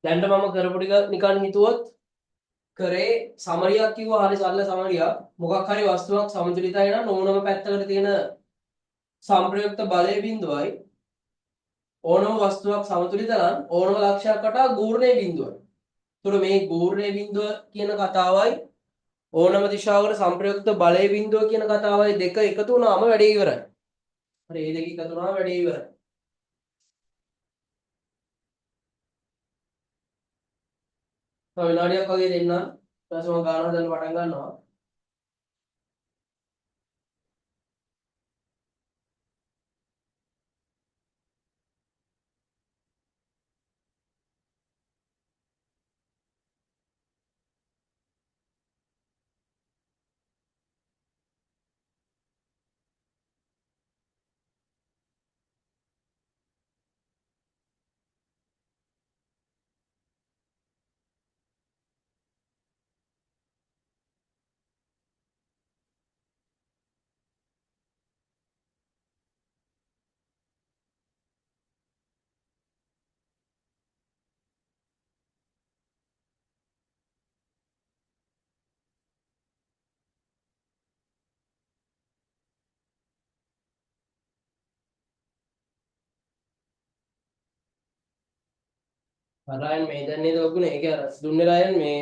දැන්ට මම කරපු ටික නිකන් හිතුවොත් කරේ සමරියක් කිව්වා හරි සරල සමරියක්. මොකක් හරි වස්තුවක් සමතුලිතයි නම් ඕනම පැත්තකට තියෙන සංප්‍රයුක්ත බලය බිඳුවයි ඕනම වස්තුවක් සමතුලිත නම් ඕනම ලක්ෂයක් වටා ගූර්ණයේ බිඳුවයි. ඒතකොට මේ ගූර්ණයේ බිඳුව කියන කතාවයි ඕනම දිශාවකට සංප්‍රයුක්ත බලයේ බිඳුව කියන කතාවයි දෙක එකතු වුණාම වැඩේ ඉවරයි. හරි මේ දෙක එකතු වුණාම වැඩේ ඉවරයි. තව විනාඩියක් වගේ දෙන්නම්. ඊට පස්සේ මම ගාන හදන්න පටන් ගන්නවා. රයන් මේ දැන් නේද ඔකුනේ ඒක අර දුන්නේ රයන් මේ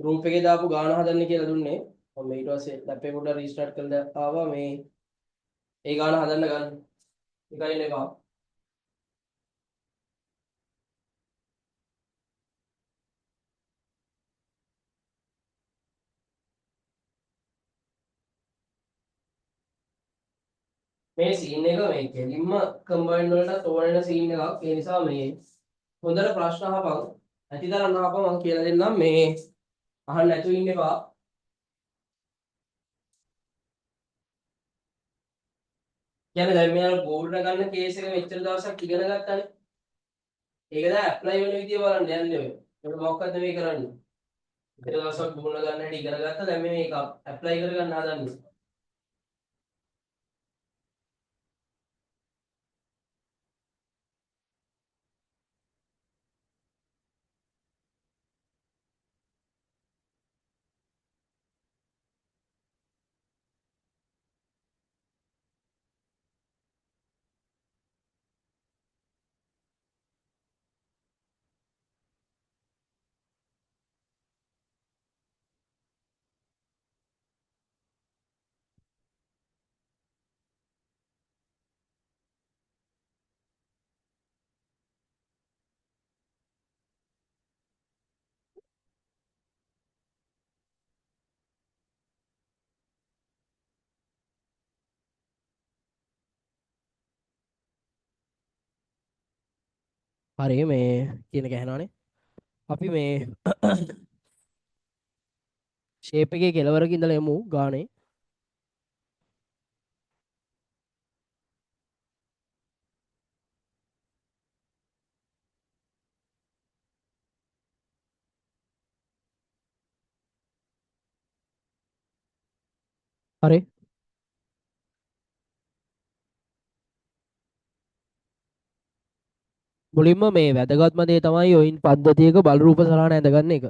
ගෲප් එකේ දාපු ගාන හදන්න කියලා දුන්නේ. මම ඊට පස්සේ ලැප් එක පොඩ්ඩක් රීස්ටාර්ට් කරලා ආවා මේ ඒ ගාන හදන්න ගන්න. එකයි නේ බා. මේ සීන් එක මේ කෙලින්ම කම්බයින් වලට ඕන වෙන සීන් එකක්. ඒ නිසා මේ හොඳට ප්‍රශ්න අහපන්. ඇතිතරම් අහපන් මම කියලා දෙන්නම් මේ අහන්න නැතුව ඉන්න එපා. කියන්නේ දැන් මෙයා ගෝල්ඩ් ගන්න කේස් එක මෙච්චර දවසක් ඉගෙන ගත්තානේ. ඒක දැන් ඇප්ලයි වෙන විදිය බලන්න යන්නේ ඔය. ඒක මොකක්ද මේ කරන්නේ? මෙච්චර දවසක් ගෝල්ඩ් ගන්න හැටි ඉගෙන ගත්තා. දැන් මේ මේක ඇප්ලයි කරගන්න හදන්නේ. හරි මේ කියන එක ඇහෙනවනේ. අපි මේ ෂේප් එකේ කෙලවරක ඉඳලා යමු ගානේ. හරි. මුලින්ම මේ වැදගත්ම දේ තමයි ඔයින් පද්ධතියක බල රූප සලහන ඇඳගන්න එක.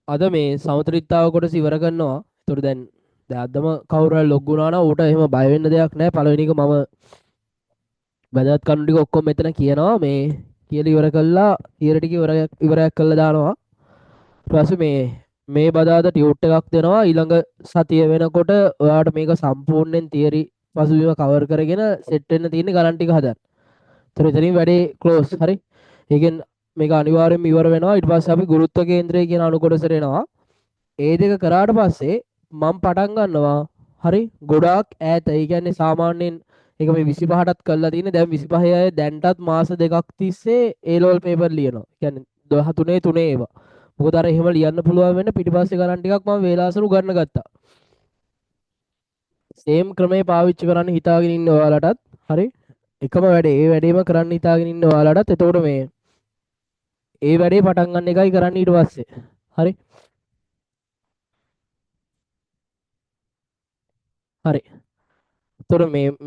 අද මේ සමතුලිතතාව කොටස ඉවර කරනවා. ඒතර දැන් අදම කවුරු හරි ලොග් වුණා නම් ඌට එහෙම බය වෙන්න දෙයක් නැහැ. පළවෙනි එක මම වැදගත් කරුණු ටික ඔක්කොම මෙතන කියනවා. මේ කියලා ඉවර කළා තියරි ටික ඉවරයක් කළා දානවා. ඊට පස්සේ මේ බදාද ටියුට් එකක් දෙනවා. ඊළඟ සතිය වෙනකොට ඔයාට මේක සම්පූර්ණයෙන් තියරි පසුබිම කවර් කරගෙන සෙට් වෙන්න තියෙන ගණන් ටික හදන්න. ඒතර එතනින් වැඩේ ක්ලෝස්. හරි. ඒකෙන් මේක අනිවාර්යයෙන්ම ඉවර වෙනවා. ඊට පස්සේ අපි ගුරුත්ව කේන්ද්‍රය කියන අණු කොටසට එනවා. ඒ දෙක කරාට පස්සේ මම පටන් ගන්නවා. හරි. ගොඩාක් ඈත. ඒ කියන්නේ සාමාන්‍යයෙන් ඒක මේ 25ටත් කරලා තියෙන්නේ. දැන් 25 අය දැන්ටත් මාස දෙකක් තිස්සේ A level paper ලියනවා. කියන්නේ 13 3 ඒවා. මොකද අර එහෙම ලියන්න පුළුවන් වෙන්න පිටිපස්සේ ගණන් ටිකක් මම වේලාසන උගන්න ගත්තා. සේම් ක්‍රමේ පාවිච්චි කරන්න හිතාගෙන ඉන්න ඔයාලටත්. හරි. එකම වැඩේ. ඒ වැඩේම කරන්න හිතාගෙන ඉන්න ඔයාලටත්. එතකොට මේ ඒ වැඩේ පටන් ගන්න එකයි කරන්න ඊට පස්සේ. හරි. හරි. තොර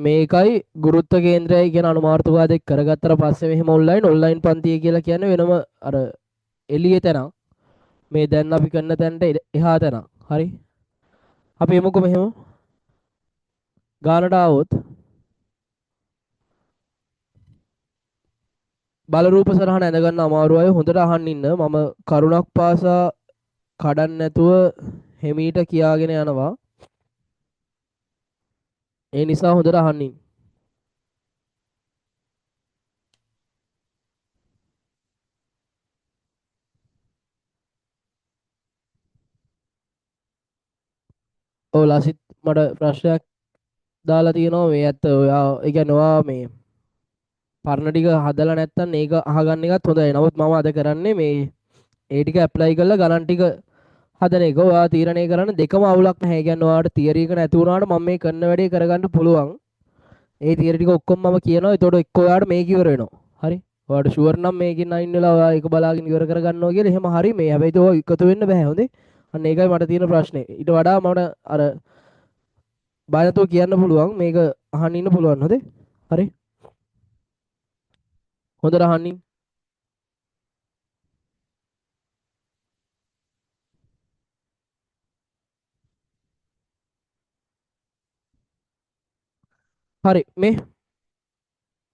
මේකයි ගුරුත්ව කේන්ද්‍රයයි කියන අනුමාර්ථවාදය කරගත්තට පස්සේ මෙහෙම ඔන්ලයින් පන්තිය කියලා කියන්නේ වෙනම අර එළියේ තැනක්. මේ දැන් අපි කරන තැනට එහා තැනක්. හරි. අපි එමුකෝ මෙහෙම ගානට ආවොත් බල රූප සරහන ඇඳ ගන්න අමාරු අය හොඳට අහන් ඉන්න. මම කරුණක් පාසා කඩන්න නැතුව හෙමීට කියාගෙන යනවා. ඒ නිසා හොඳට අහන් ඉන්න. ඔව් ලසිත් මට ප්‍රශ්නයක් දාලා තියෙනවා මේ ඇත්ත ඔයා ඒ කියන්නේ ඔයා මේ පරණ ටික හදලා නැත්නම් ඒක අහගන්න එකත් හොඳයි. නමුත් මම අද කරන්නේ මේ ඒ ටික ඇප්ලයි කරලා ගණන් ටික හදන එක. ඔයා තීරණය කරන්න දෙකම අවුලක් නැහැ. ඒ කියන්නේ ඔයාට තියරි එක නැති වුණාට මම මේ කරන වැඩේ කරගන්න පුළුවන්. ඒ තියරි ටික ඔක්කොම මම කියනවා. ඒතකොට එක්ක ඔයාට මේක ඉවර වෙනවා. හරි. ඔයාට ෂුවර් නම් මේකෙන් අයින් වෙලා ඔයා ඒක බලාගෙන ඉවර කරගන්නවා කියලා එහෙම හරි මේ. හැබැයි ඒක එකතු වෙන්න බෑ හොඳේ. අන්න ඒකයි මට තියෙන ප්‍රශ්නේ. ඊට වඩා මට අර බය නැතුව කියන්න පුළුවන් මේක අහන්න ඉන්න පුළුවන් හොඳේ. හරි. හොඳට අහන්න ඉන්න. හරි. මේ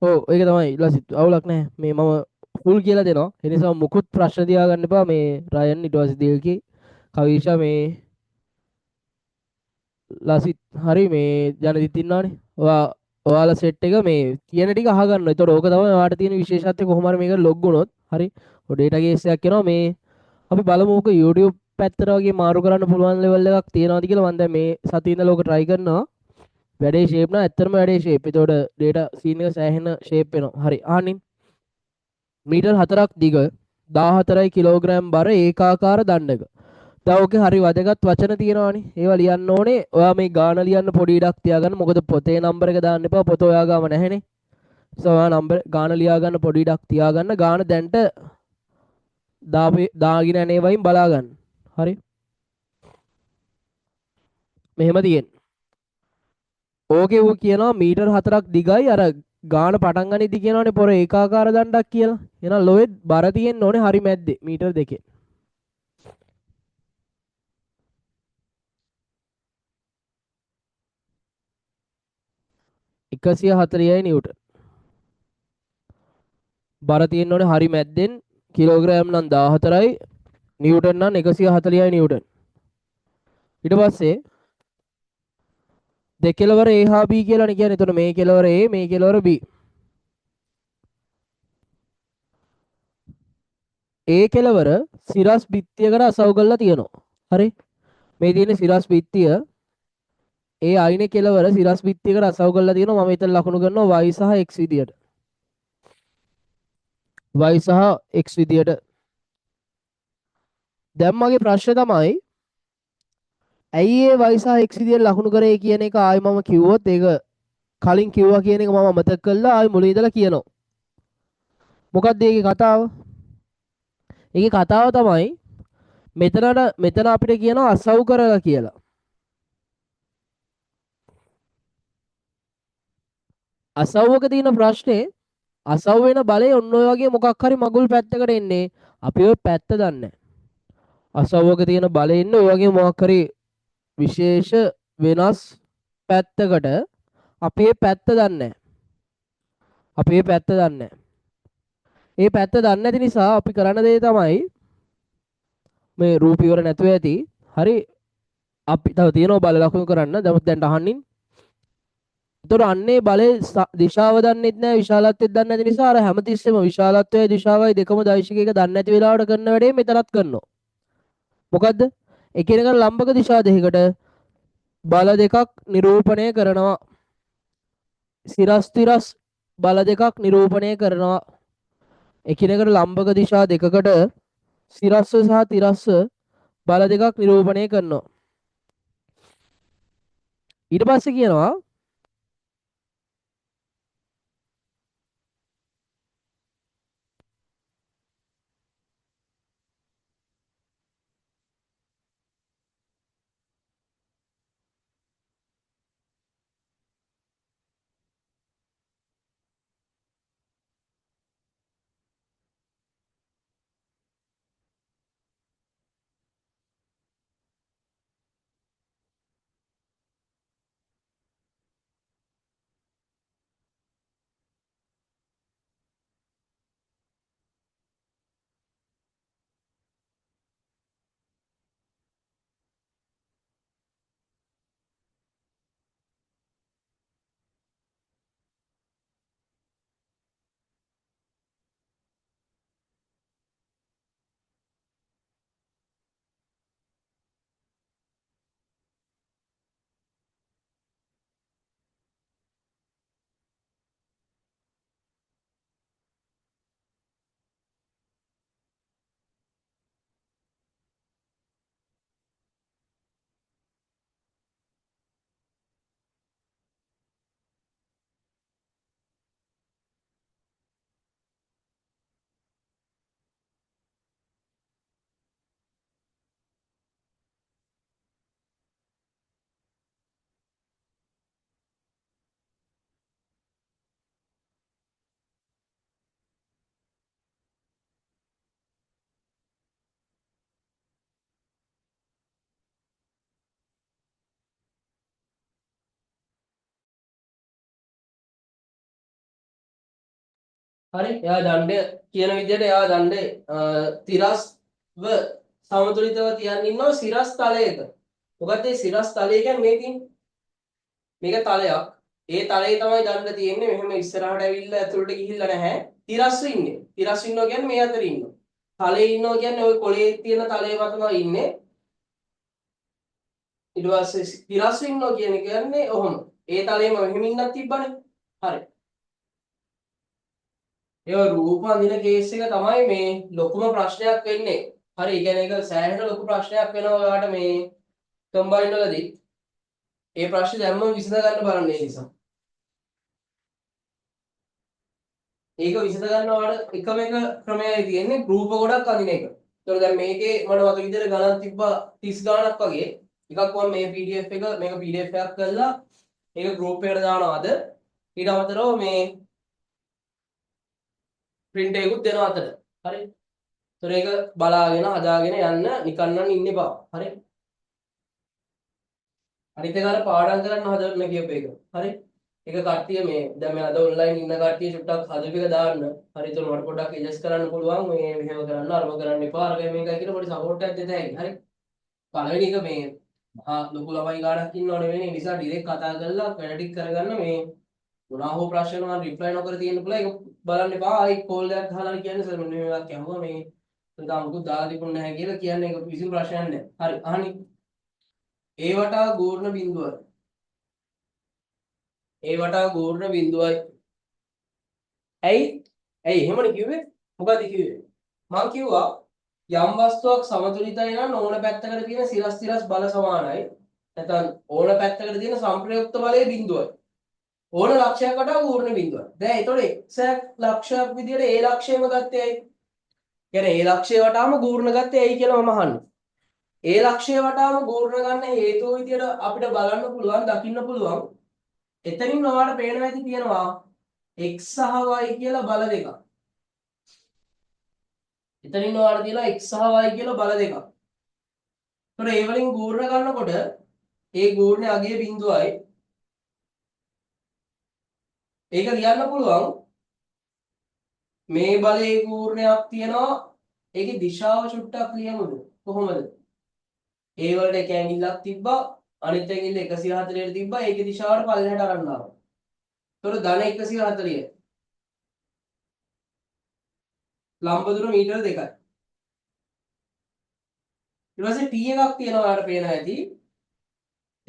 ඔව් ඒක තමයි ලසිත් අවුලක් නැහැ. මේ මම ෆුල් කියලා දෙනවා. ඒ නිසා මුකුත් ප්‍රශ්න තියාගන්න එපා. මේ රයන් ඊට පස්සේ දෙල්කි කවිෂා මේ ලසිත් හරි මේ ජනදිත් ඉන්නවනේ. ඔයාලා සෙට් එක මේ කියන ටික අහගන්න. ඒතකොට ඕක තමයි ඔයාට තියෙන විශේෂත්වය කොහොම හරි මේක ලොග් වුණොත්. හරි. ඔය ඩේටා කේස් එකක් එනවා මේ අපි බලමු ඕක YouTube පැත්තට වගේ මාරු කරන්න පුළුවන් ලෙවල් එකක් තියනවාද කියලා මම දැන් මේ සතියේ ඉඳලා ඕක try කරනවා. වැඩේ ෂේප් නා ඇත්තටම වැඩේ ෂේප්. ඒතකොට data scene එක සෑහෙන ෂේප් වෙනවා. හරි. අහනින් මීටර් 4ක් දිග 14 කිලෝග්‍රෑම් බර ඒකාකාර දණ්ඩක. දැන් ඕකේ හරි වැදගත් වචන තියෙනවානේ. ඒවා ලියන්න ඕනේ. ඔයා මේ ගාන ලියන්න පොඩි ඉඩක් තියාගන්න. මොකද පොතේ නම්බර එක දාන්න එපා. පොත ඔයා ගාම නැහැනේ. ඔයා නම්බර ගාන ලියා ගන්න පොඩි ඉඩක් තියාගන්න. ගාන දැන්ට දාගෙන යන්නේ වයින් බලා ගන්න. හරි. මෙහෙම තියෙන. ඕකේ ඌ කියනවා මීටර් 4ක් දිගයි අර ගාන පටන් ගනිද්දි කියනවානේ පොර ඒකාකාර දණ්ඩක් කියලා. එහෙනම් ලොවෙත් බර තියෙන්න ඕනේ හරි මැද්දේ මීටර් 2. 140යි නිව්ටන්. බර තියෙන්න ඕනේ හරි මැද්දෙන් කිලෝග්‍රෑම් නම් 14යි නිව්ටන් නම් 140යි නිව්ටන්. ඊට පස්සේ දෙකෙලවර A හා B කියලානේ කියන්නේ. එතකොට මේ කෙලවර A මේ කෙලවර B. A කෙලවර සිරස් බිත්තියකට අසව් කරලා තියෙනවා. හරි. මේ තියෙන සිරස් බිත්තිය ඒ අයිනේ කෙලවර සිරස් බිත්තියකට අසව් කරලා තියෙනවා. මම එතන ලකුණු කරනවා y සහ x විදියට. y සහ x විදියට. දැන් මගේ ප්‍රශ්නේ තමයි ඇයි ඒ y සහ x විදියට ලකුණු කරේ කියන එක ආයි මම කිව්වොත් ඒක කලින් කිව්වා කියන එක මම අමතක කළා ආයි මුලින් ඉඳලා කියනවා. මොකක්ද ඒකේ කතාව? ඒකේ කතාව තමයි මෙතන අපිට කියනවා අසව් කරලා කියලා. අසව්වක තියෙන ප්‍රශ්නේ අසව් වෙන බලය ඔන්න ඔය වගේ මොකක් හරි මගුල් පැත්තකට එන්නේ. අපි ඔය පැත්ත දන්නේ නැහැ. අසව්වක තියෙන බලය ඉන්නේ ඔය වගේ මොකක් හරි විශේෂ වෙනස් පැත්තකට අපි මේ පැත්ත දන්නේ නැහැ. අපි මේ පැත්ත දන්නේ නැහැ. මේ පැත්ත දන්නේ නැති නිසා අපි කරන දේ තමයි මේ රූප ඉවර නැතුව ඇති. හරි අපි තව තියෙනවා බල ලකුණු කරන්න. දැන් අහන්නින්. ඒතර අන්නේ බලේ දිශාව දන්නෙත් නැහැ විශාලත්වෙත් දන්නේ නැති නිසා අර හැමතිස්සෙම විශාලත්වයයි දිශාවයි දෙකම දෛශිකයක දන්නේ නැති වෙලාවට කරන වැඩේ මෙතනත් කරනවා. මොකද්ද? එකිනෙක ලම්බක දිශා දෙකකට බල දෙකක් නිරූපණය කරනවා. සිරස් තිරස් බල දෙකක් නිරූපණය කරනවා. එකිනෙකට ලම්බක දිශා දෙකකට සිරස්ව සහ තිරස්ව බල දෙකක් නිරූපණය කරනවා. ඊට පස්සේ කියනවා හරි එයා දණ්ඩය කියන විදිහට එයා දණ්ඩේ තිරස්ව සමතුලිතව තියන් ඉන්නවා සිරස් තලයක. මොකද මේ සිරස් තලය කියන්නේ මේ තියෙන්නේ. මේක තලයක්. ඒ තලයේ තමයි දණ්ඩ තියෙන්නේ. මෙහෙම ඉස්සරහට ඇවිල්ලා ඇතුළට ගිහිල්ලා නැහැ. තිරස්ව ඉන්නේ. තිරස් ඉන්නවා කියන්නේ මේ අතර ඉන්නවා. තලයේ ඉන්නවා කියන්නේ ওই කොළේ තියෙන තලයේ මත තමයි ඉන්නේ. ඊට පස්සේ තිරස්ව ඉන්නවා කියන්නේ ඔහොම. ඒ තලයේම මෙහෙම ඉන්නක් තිබ්බනේ. හරි. ඒ රූප අඳින කේස් එක තමයි මේ ලොකුම ප්‍රශ්නයක් වෙන්නේ. හරි, ඒ කියන්නේ ඒක සෑහෙන ලොකු ප්‍රශ්නයක් වෙනවා ඔයාලට මේ කම්බයින්ඩ් වලදී. ඒ ප්‍රශ්නේ දැම්මම විසඳ ගන්න බලන්න ඒ නිසා. ඒක විසඳ ගන්න ඔයාලට එකම එක ක්‍රමයයි තියෙන්නේ රූප ගොඩක් අඳින එක. ඒතකොට දැන් මේකේ මම වගේ විදිහට ගණන් තිබ්බා 30 ගණක් වගේ. එකක් මම මේ PDF එක මේක PDF එකක් කරලා ඒක ගෲප් එකට දානවාද. ඊට අමතරව මේ print එකකුත් දෙනවා අතට. හරි. ඒතර ඒක බලාගෙන හදාගෙන යන්න නිකන් නම් ඉන්න එපා. හරි. අනිත් එක අර පාඩම් කරන්න හදන්න කියප එක. හරි. ඒක කට්ටිය මේ දැන් මේ අද ඔන්ලයින් ඉන්න කට්ටිය චුට්ටක් හදපු එක දාන්න. හරි. ඒතර මට පොඩ්ඩක් ඇඩ්ජස්ට් කරන්න පුළුවන්. මේ මෙහෙම කරන්න අරම කරන්න එපා. අරගෙන මේකයි කියලා පොඩි සපෝට් එකක් දෙත හැකි. හරි. පළවෙනි එක මේ මහා ලොකු ළමයි ගානක් ඉන්නව නෙවෙයි. ඒ නිසා ඩිරෙක්ට් කතා කරලා වැඩ ටික කරගන්න මේ මොනවා හෝ ප්‍රශ්න වල රිප්ලයි නොකර තියෙන්න පුළුවන්. ඒක බලන්න එපා. ආයි කෝල් එකක් ගහලා කියන්නේ සර් මෙන්න මේ එකක් යමුවා මේ තාම මුකුත් දාලා තිබුණ නැහැ කියලා කියන්නේ ඒක කිසිම ප්‍රශ්නයක් නැහැ. හරි. අහන්නේ ඒ වටා ගෝර්ණ බිඳුවයි. ඒ වටා ගෝර්ණ බිඳුවයි. ඇයි? ඇයි එහෙමනේ කිව්වේ? මොකද කිව්වේ? මම කිව්වා යම් වස්තුවක් සමතුලිතයි නම් ඕන පැත්තකට තියෙන සිරස් බල සමානයි. නැත්නම් ඕන පැත්තකට තියෙන සංප්‍රයුක්ත බලයේ බිඳුවයි. ඕන ලක්ෂයක් වටා ගෝර්ණ බිඳුවයි. දැන් ඒතකොට එක්සැක්ට් ලක්ෂයක් විදියට ඒ ලක්ෂයම ගත්තේ ඇයි? කියන්නේ ඒ ලක්ෂය වටාම ගෝර්ණ ගත්තේ ඇයි කියලා මම අහන්නේ. ඒ ලක්ෂය වටාම ගෝර්ණ ගන්න හේතුව විදියට අපිට බලන්න පුළුවන්, දකින්න පුළුවන්. එතනින් ඔයාලට පේනවා ඇති තියෙනවා x සහ y කියලා බල දෙකක්. එතනින් ඔයාලට තියෙනවා x සහ y කියලා බල දෙකක්. ඒතකොට ඒ වලින් ගෝර්ණ ගන්නකොට ඒ ගෝර්ණයේ අගයේ බිඳුවයි ඒක ලියන්න පුළුවන් මේ බලයේ ගෝර්ණයක් තියෙනවා ඒකේ දිශාව චුට්ටක් ලියමුද කොහොමද? ඒ වලට එක ඇඟිල්ලක් තිබ්බා අනිත් ඇඟිල්ල 140ට තිබ්බා ඒකේ දිශාවට පල්ලෙහාට අරන් ආවා. ඒතකොට ධන 140 ලම්බ දුර මීටර 2යි. ඊට පස්සේ t එකක් තියෙනවා ඔයාලට පේනවා ඇති.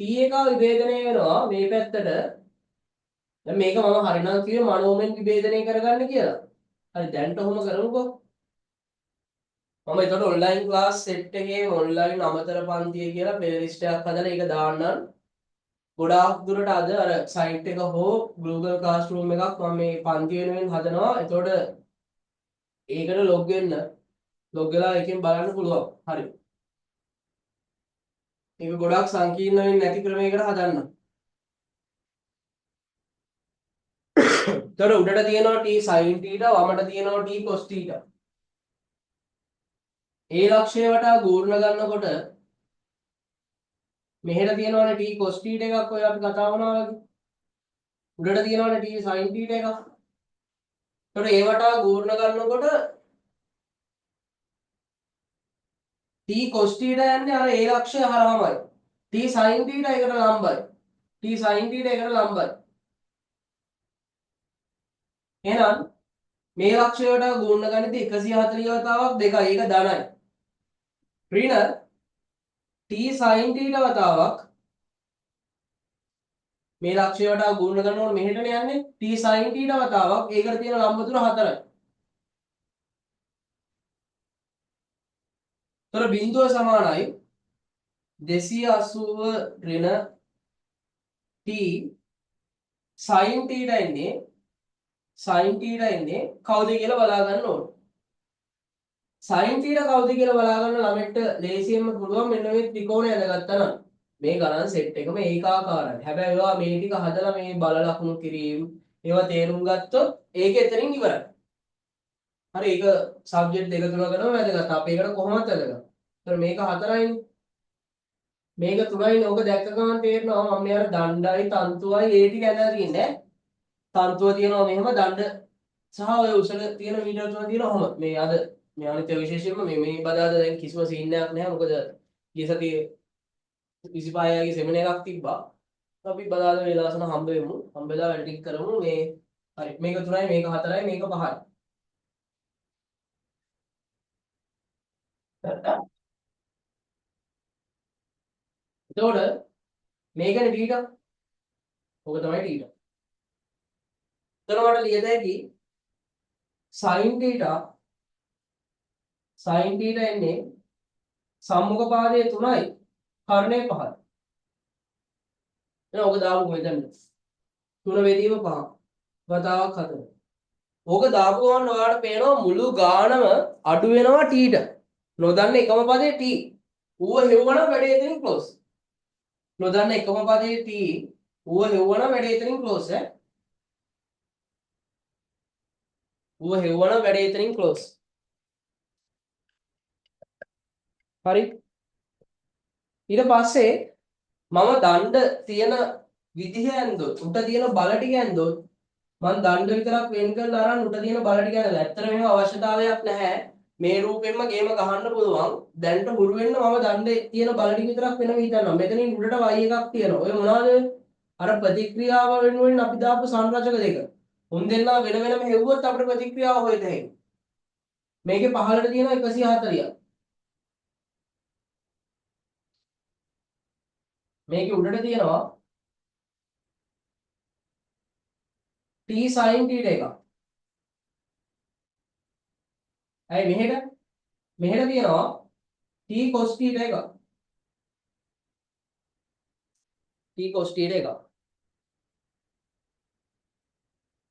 t එක විභේදනය වෙනවා මේ පැත්තට. දැන් මේක මම හරිනම් කිව්වේ මනෝමෙන් විභේදනය කරගන්න කියලා. හරි දැන්ට ඔහොම කරමුකෝ. මම ඒකට ඔන්ලයින් ක්ලාස් සෙට් එකේ ඔන්ලයින් අමතර පන්තිය කියලා ප්ලේලිස්ට් එකක් හදලා ඒක දාන්නම්. ගොඩාක් දුරට අද අර සයිට් එක හෝ Google Classroom එකක් මම මේ පන්ති වෙනුවෙන් හදනවා. ඒතකොට ඒකට ලොග් වෙන්න. ලොග් වෙලා එකෙන් බලන්න පුළුවන්. හරි. මේක ගොඩාක් සංකීර්ණ වෙන්නේ නැති ක්‍රමයකට හදන්න. ඒතකොට උඩට තියෙනවා t sin θ වමට තියෙනවා t cos θ. ඒ ලක්ෂය වටා ගෝර්ණ ගන්නකොට මෙහෙට තියෙනවනේ t cos θ එකක් ඔය අපි කතා කරනවා වගේ. උඩට තියෙනවනේ t sin θ එකක්. ඒතකොට ඒ වටා ගෝර්ණ ගන්නකොට t cos θ යන්නේ අර ඒ ලක්ෂය හරහාමයි. t sin θ එකට ලම්බයි. t sin θ එකට ලම්බයි. එහෙනම් මේ ලක්ෂය වටා ගෝර්ණ ගන්නේ 140 වතාවක් 2යි. ඒක ධනයි. ඍණ t sin θ වතාවක් මේ ලක්ෂය වටා ගුණ කරනකොට මෙහෙටනේ යන්නේ t sin θ වතාවක් ඒකට තියෙන ලම්බ දුර 4යි. ତොර බිඳුව සමානයි 280 ඍණ t sin θ ඉන්නේ කවුද කියලා බලා ගන්න ඕනේ. sin θ කවුද කියලා බලා ගන්න ළමෙක්ට ලේසියෙන්ම පුළුවන් මෙන්න මේ ත්‍රිකෝණය අඳගත්තා නම් මේ ගණන් සෙට් එකම ඒකාකාරයි. හැබැයි ඒවා මේ ටික හදලා මේ බල ලකුණු කිරීම ඒවා තේරුම් ගත්තොත් ඒක එතනින් ඉවරයි. හරි ඒක සබ්ජෙක්ට් දෙක තුනකටම වැදගත්. අපි ඒකට කොහොමද වැදගත්? ඒතර මේක 4යිනේ. මේක 3යිනේ. ඕක දැක්ක ගමන් තේරෙනවා මම මෙයාට දණ්ඩයි තන්තුවයි ඒ ටික ඇදලා තියන්නේ. තන්තුව තියෙනවා මෙහෙම දණ්ඩ සහ ඔය උසල තියෙන මීටර තුන තියෙන ඔහම මේ අද මේ අනිත් විශේෂයෙන්ම මේ බදාද දැන් කිසිම සීන් එකක් නැහැ මොකද ගිය සතියේ 25ගේ සෙමින එකක් තිබ්බා අපි බදාද වේලාසන හම්බ වෙමු හම්බෙලා වැඩ ටික කරමු මේ හරි මේක 3යි මේක 4යි මේක 5යි එතකොට මේකනේ θ ඔක තමයි θ එතකොට මට ලියද හැකි sin θ එන්නේ සම්මුඛ පාදයේ 3යි කර්ණය 5යි එහෙනම් ඔක දාමු මෙතන 3 වේදීම 5 වතාවක් 4 ඕක දාපු ගමන් ඔයාලට පේනවා මුළු ගානම අඩු වෙනවා t ට නොදන්න එකම පදේ t ඌව හෙව්වනම් වැඩේ එතනින් ක්ලෝස් නොදන්න එකම පදේ t ඌව හෙව්වනම් වැඩේ එතනින් ක්ලෝස් ඌව හෙව්වනම් වැඩේ එතනින් ක්ලෝස් හරි ඊට පස්සේ මම දණ්ඩ තියෙන විදිහ ඇන්දොත් උට තියෙන බල ටික ඇන්දොත් මම දණ්ඩ විතරක් වෙන් කරලා අරන් උට තියෙන බල ටික ඇන්දලා ඇත්තට මේක අවශ්‍යතාවයක් නැහැ මේ රූපෙන්ම ගේම ගහන්න පුළුවන් දැන්ට හුරු වෙන්න මම දණ්ඩේ තියෙන බල ටික විතරක් වෙනම හිතනවා මෙතනින් උඩට y එකක් තියෙනවා ඔය මොනවාද අර ප්‍රතික්‍රියාව වෙනුවෙන් අපි දාපු සංරචක දෙක උන් දෙන්නා වෙන වෙනම හෙව්වොත් අපිට ප්‍රතික්‍රියාව හොයත හැකියි මේකේ පහළට තියෙනවා 140ක් මේකේ උඩට තියෙනවා t sin θ එකක්. ඇයි මෙහෙට තියෙනවා t cos θ එකක්. t cos θ එකක්.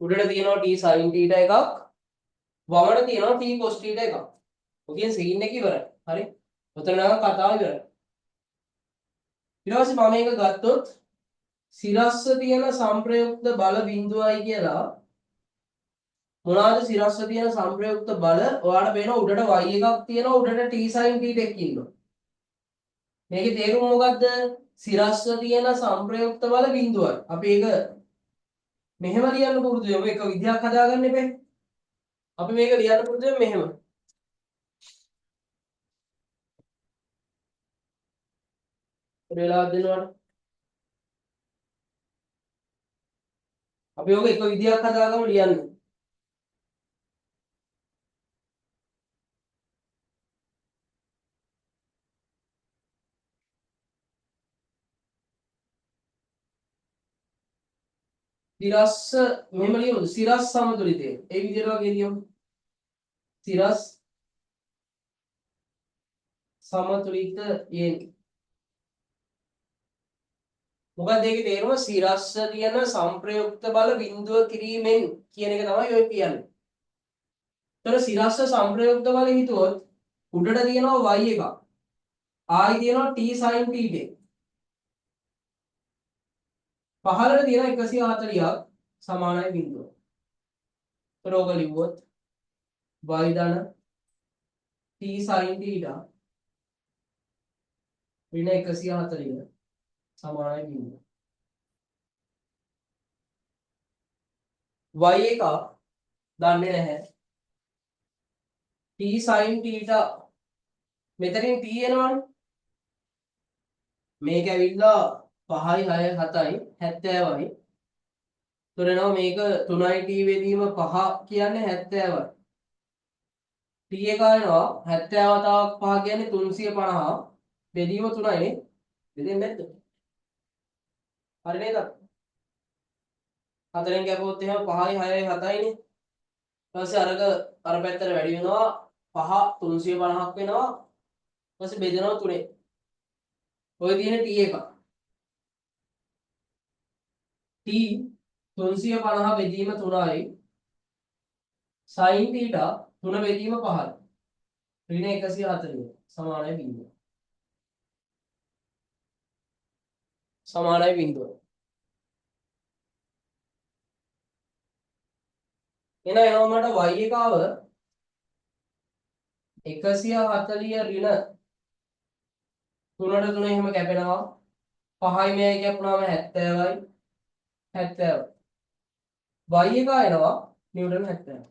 උඩට තියෙනවා t sin θ එකක්. වමට තියෙනවා t cos θ එකක්. ඔකෙන් සීන් එක ඉවරයි. හරි. ඔතන නම් කතාව ඉවරයි. ඊට පස්සේ මම මේක ගත්තොත් සිරස්ස තියෙන සංප්‍රයුක්ත බල බිඳුවයි කියලා මොනවාද සිරස්ස තියෙන සංප්‍රයුක්ත බල ඔයාලට පේනවා උඩට y එකක් තියෙනවා උඩට t sin θ එකක් ඉන්නවා මේකේ තේරුම මොකද්ද සිරස්ස තියෙන සංප්‍රයුක්ත බල බිඳුවයි අපි ඒක මෙහෙම ලියන්න පුරුදු වෙමු එක විදිහක් හදාගන්න එපේ අපි මේක ලියන්න පුරුදු වෙමු මෙහෙම වෙලාවක් දෙනවනේ අපි ඔක එක විදිහක් හදාගමු ලියන්න සිරස්ස මෙහෙම ලියමු සිරස් සමතුලිතය ඒ විදිහට වගේ ලියමු සිරස් සමතුලිතයෙන් මොකක්ද ඒකේ තේරුම සිරස්ස තියෙන සංප්‍රයුක්ත බල බිඳුව කිරීමෙන් කියන එක තමයි ඔය කියන්නේ. ඒතර සිරස්ස සංප්‍රයුක්ත බල හිතුවොත් උඩට තියෙනවා y එකක්. ආයි තියෙනවා t sin θ එකක්. පහළට තියෙනවා 140ක් සමානයි බිඳුව. ඒතර ඔක ලිව්වොත් y ධන t sin θ ඍණ 140 සමානයි බිඳුව. y එක දන්නේ නැහැ. t sin θ මෙතනින් t එනවනේ. මේක ඇවිල්ලා 5යි 6යි 7යි 70යි. ඒතර එනවා මේක 3යි t වෙදීම 5 කියන්නේ 70යි. t එක එනවා 70 වතාවක් 5 කියන්නේ 350 බෙදීම 3යිනේ. බෙදෙන්නේ නැද්ද? හරි නේද? 4ෙන් කැපුවොත් එහෙනම් 5යි 6යි 7යිනේ. ඊට පස්සේ අර පැත්තට වැඩි වෙනවා 5 350ක් වෙනවා. ඊට පස්සේ බෙදෙනවා 3. ඔය තියෙන t එක. t 350 බෙදීම 3යි. sin θ 3 බෙදීම 5යි. ඍණ 140 සමානයි බිඳුව. සමානයි බිඳුව. එහෙනම් එනවා මට y එක ආව 140 ඍණ 3ට 3 එහෙම කැපෙනවා 5යි මේයි කැපුණාම 70යි 70 y එක එනවා නිව්ටන් 70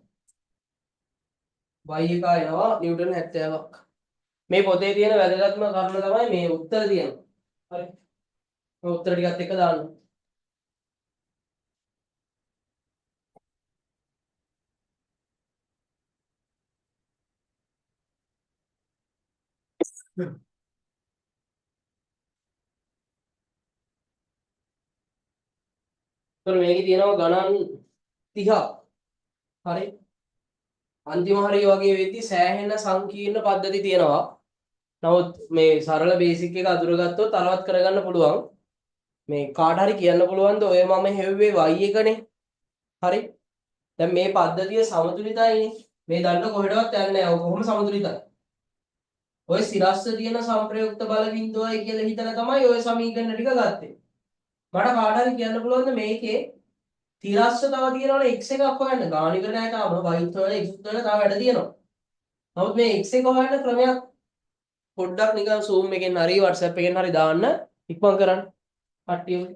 y එක එනවා නිව්ටන් 70ක්. මේ පොතේ තියෙන වැදගත්ම කරුණ තමයි මේ උත්තර තියෙනවා. හරි. මේ උත්තර ටිකත් එක්ක දාන්න. ඒතර මේකේ තියෙනවා ගණන් 30ක්. හරි. අන්තිම හරිය වගේ වෙද්දි සෑහෙන සංකීර්ණ පද්ධති තියෙනවා. නමුත් මේ සරල බේසික් එක අඳුරගත්තොත් අලවත් කරගන්න පුළුවන්. මේ කාට හරි කියන්න පුළුවන්ද ඔය මම හෙව්වේ y එකනේ. හරි. දැන් මේ පද්ධතිය සමතුලිතයිනේ. මේ දන්න කොහෙටවත් යන්නේ නැහැ. ඔය කොහොම සමතුලිතයි? ඔය සිරස්ස තියෙන සංප්‍රයුක්ත බල බිඳුවයි කියලා හිතලා තමයි ඔය සමීකරණ ටික ගත්තේ. මට කාට හරි කියන්න පුළුවන්ද මේකේ තිරස්ස තව තියෙනවනේ x එකක් හොයන්න. ගානික නෑ තාම y වල x වල තව වැඩ තියෙනවා. නමුත් මේ x එක හොයන්න ක්‍රමයක් පොඩ්ඩක් නිකන් zoom එකෙන් හරි WhatsApp එකෙන් හරි දාන්න ඉක්මන් කරන්න. කට්ටිය.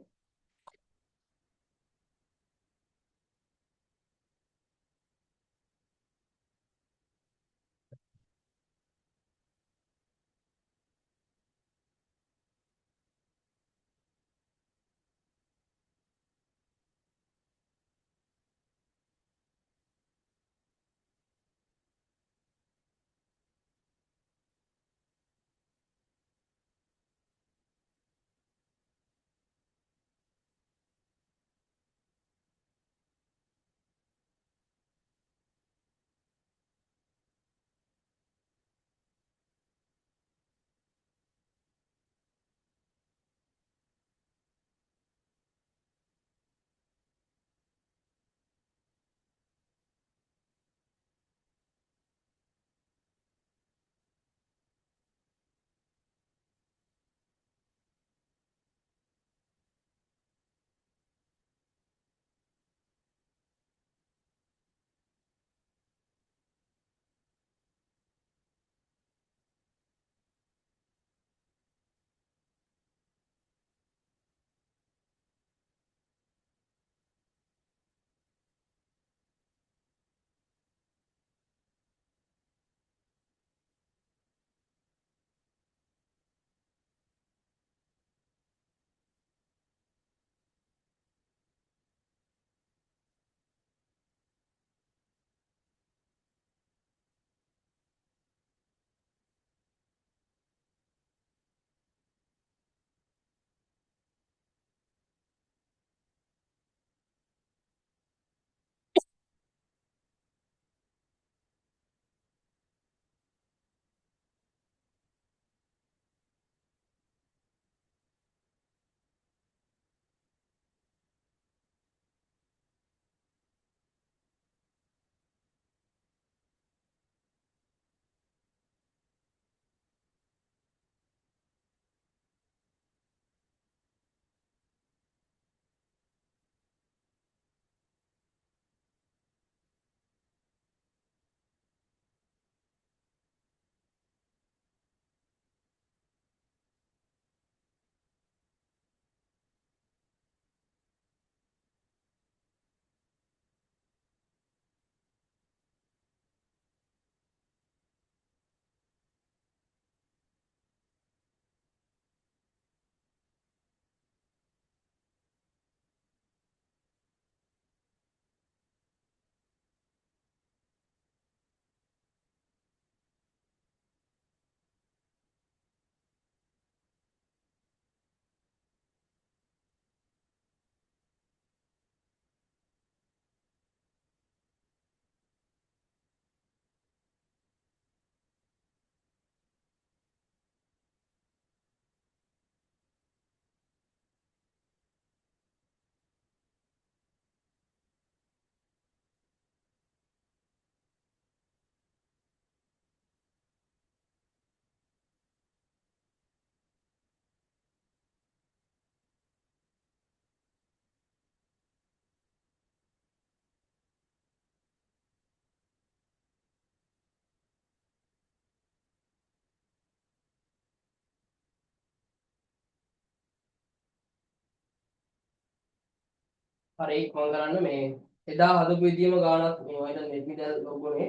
හරි මම කරන්න මේ එදා හදපු විදියම ගානක් මේ වයින් නෙට් මිඩල් ලොගෝනේ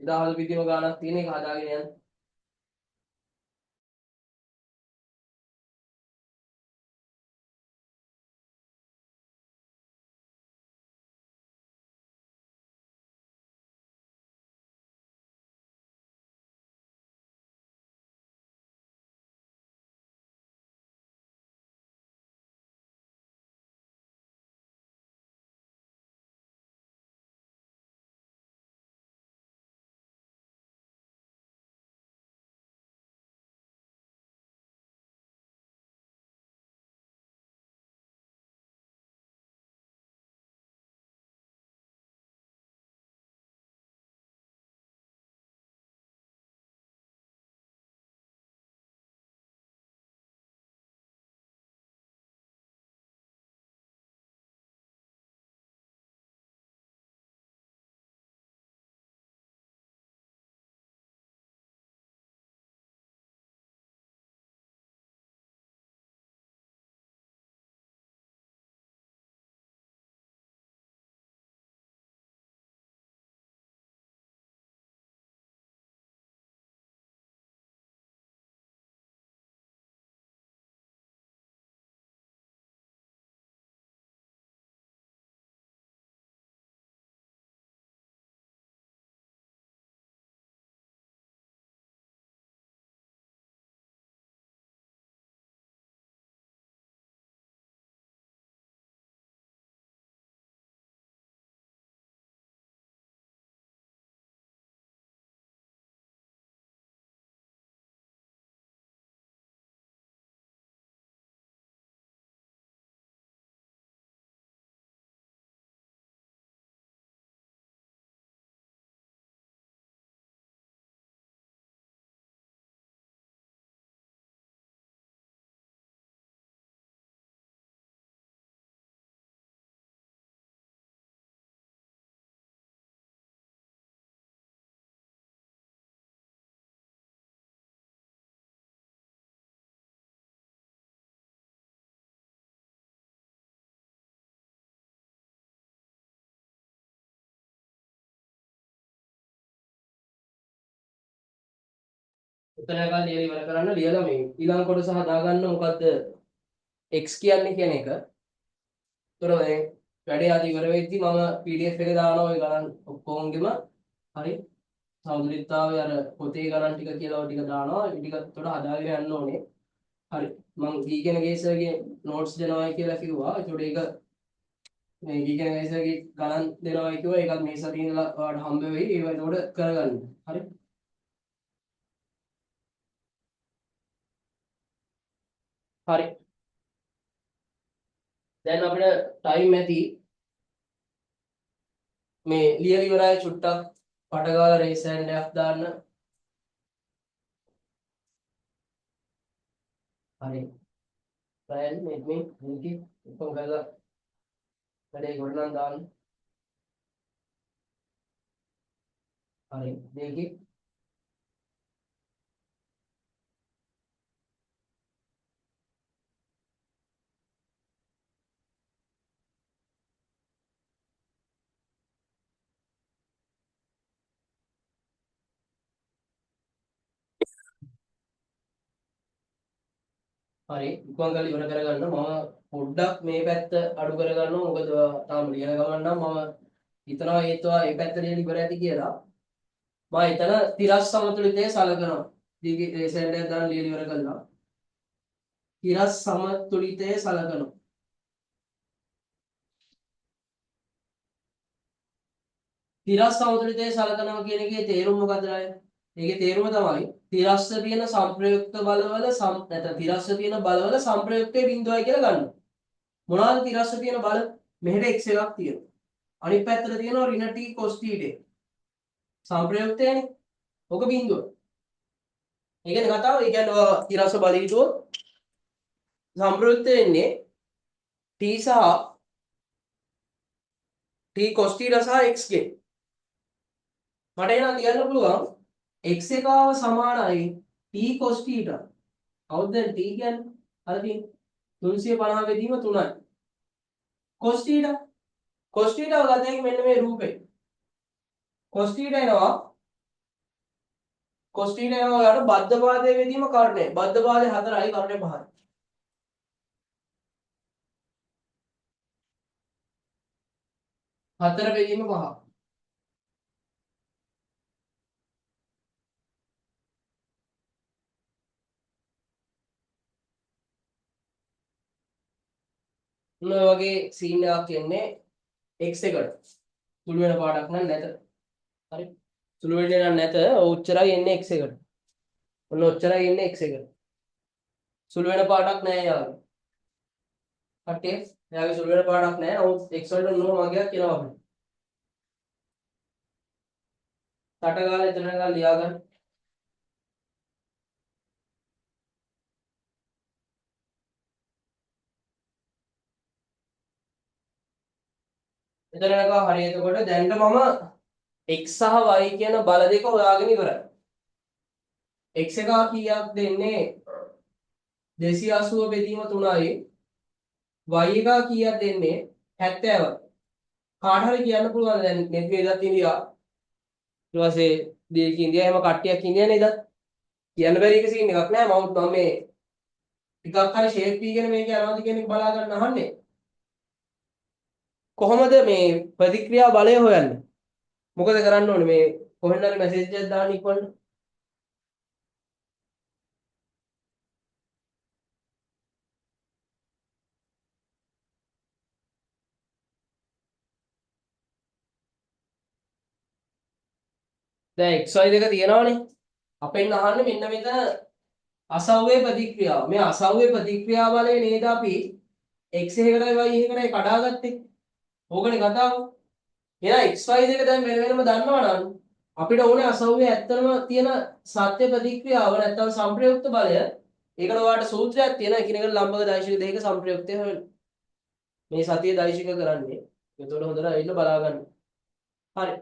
දහවල් පිටිම ගානක් තියෙන එක හදාගෙන යන්න. උතන එකක් ලියලා ඉවර කරන්න ලියලා මේ ඊළඟ කොටස හදාගන්න මොකද්ද x කියන්නේ කියන එක. ඒතර දැන් වැඩේ අද ඉවර වෙද්දි මම PDF එක දානවා ඔය ගණන් ඔක්කොගෙම. හරි. සමතුලිතතාවය අර පොතේ ගණන් ටික කියලා ඔය ටික දානවා. ඒ ටික උඩ හදාගෙන යන්න ඕනේ. හරි. මම ගීගෙන ගේසර්ගේ නෝට්ස් දෙනවායි කියලා කිව්වා. ඒතකොට ඒක මේ ගීගෙන ගේසර්ගේ ගණන් දෙනවායි කිව්වා. ඒකත් මේ සතියේ ඉඳලා ඔයාලට හම්බ වෙයි. ඒව ඒතකොට කරගන්න. හරි. හරි. දැන් අපිට ටයිම් ඇති මේ ලියලා ඉවරයි චුට්ටක් පටගාලා රේස් හෑන්ඩ් එකක් දාන්න. හරි. ට්‍රයල් මේ මේකේ උපන් කරලා වැඩේ ගොඩනගා දාන්න. හරි. මේකේ හරි උපන් කරලා ඉවර කරගන්න. මම පොඩ්ඩක් මේ පැත්ත අඩු කරගන්නවා. මොකද තාම ලියන ගමන් නම් මම හිතනවා ඒත්වා මේ පැත්ත ලියලා ඉවර ඇති කියලා. මම එතන තිරස් සමතුලිතය සලකනවා. දීගේ රේස් හෑන්ඩ් එකක් දාන්න ලියලා ඉවර කළා. තිරස් සමතුලිතය සලකනවා. තිරස් සමතුලිතය සලකනවා කියන එකේ තේරුම මොකක්ද අය? ඒකේ තේරුම තමයි තිරස්ස තියෙන සංප්‍රයුක්ත බලවල නැත්නම් තිරස්ස තියෙන බලවල සංප්‍රයුක්තයේ බිඳුවයි කියලා ගන්නවා. මොනවාද තිරස්ස තියෙන බල? මෙහෙට x එකක් තියෙනවා. අනිත් පැත්තට තියෙනවා ඍණ t cos t ට. සංප්‍රයුක්තයනේ. ඔක බිඳුව. ඒ කියන්නේ කතාව ඒ කියන්නේ ඔය තිරස්ස බල හිතුවොත් සංප්‍රයුක්ත වෙන්නේ t සහ t cos t සහ x ගේ. මට එහෙනම් කියන්න පුළුවන් x එකව සමානයි t cos t ට. කවුද දැන් t කියන්නේ? අර තියෙන්නේ 350 බෙදීම 3යි. cos t ට cos t ට ගත්තේ මෙන්න මේ රූපේ. cos t ට එනවා cos θ යනවා ඔයාලට බද්ධ පාදයේ වෙදීම කර්ණය. බද්ධ පාදයේ 4යි කර්ණය 5යි. 4 බෙදීම 5. ඔන්න ඔය වගේ සීන් එකක් එන්නේ x එකට. සුළු වෙන පාඩක් නම් නැත. හරි. සුළු වෙන්නේ නම් නැත. ඔච්චරයි එන්නේ x එකට. ඔන්න ඔච්චරයි එන්නේ x එකට. සුළු වෙන පාඩක් නෑ යාළුවා. කට්ටිය එයාගේ සුළු වෙන පාඩක් නෑ. නමුත් x වලට නෝ මගයක් එනවා අපිට. කට ගාලා එතන ගාලා ලියා ගන්න. එතන ගාලා හරි. එතකොට දැන්ට මම x සහ y කියන බල දෙක හොයාගෙන ඉවරයි. x එක කීයක් දෙන්නේ 280 බෙදීම 3යි. y එක කීයක් දෙන්නේ 70යි. කාට හරි කියන්න පුළුවන් දැන් net වේදත් ඉන්දියා. ඊට පස්සේ දීක ඉන්දියා එහෙම කට්ටියක් ඉන්දියා නේද? කියන්න බැරි එක සීන් එකක් නෑ. මම මේ ටිකක් හරි ෂේප් වීගෙන මේක යනවාද කියන එක බලා ගන්න අහන්නේ. කොහොමද මේ ප්‍රතික්‍රියා බලය හොයන්නේ? මොකද කරන්න ඕනේ මේ කොහෙන් හරි මැසේජ් එකක් දාන්න ඉක්මනට. දැන් xy දෙක තියෙනවනේ. අපෙන් අහන්නේ මෙන්න මෙතන අසව්වේ ප්‍රතික්‍රියාව. මේ අසව්වේ ප්‍රතික්‍රියා බලය නේද අපි x එකකටයි y එකකටයි කඩාගත්තේ. ඕකනේ කතාව. එහෙනම් xy දෙක දැන් වෙන වෙනම දන්නවා නම් අපිට ඕනේ අසව්වේ ඇත්තම තියෙන සත්‍ය ප්‍රතික්‍රියාව නැත්නම් සංප්‍රයුක්ත බලය. ඒකට ඔයාලට සූත්‍රයක් තියෙනවා. එකිනෙකට ලම්බක දෛශික දෙකක සංප්‍රයුක්තය හොයන්න. මේ සතිය දෛශික කරන්නේ. ඒතකොට හොඳට ඇවිල්ලා බලා ගන්න. හරි.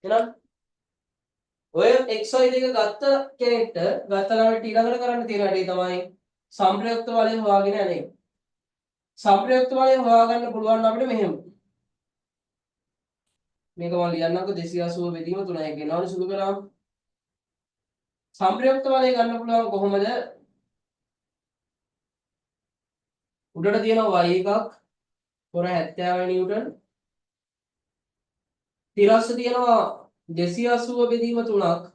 එහෙනම් ඔය xy දෙක ගත්ත කෙනෙක්ට ගත්ත ළමයට ඊළඟට කරන්න තියෙන වැඩේ තමයි සංප්‍රයුක්ත බලය හොයාගෙන යන්නේ. සංප්‍රයුක්ත බලය හොයාගන්න පුළුවන් නම් අපිට මෙහෙම. මේක මම ලියන්නම්කෝ 280 බෙදීම 3යි කියනවනේ සුදු කරාම. සංප්‍රයුක්ත බලය ගන්න පුළුවන් කොහොමද? උඩට තියෙනවා y එකක් පොර 70 නිව්ටන්. තිරස්ස තියෙනවා 280 බෙදීම 3ක්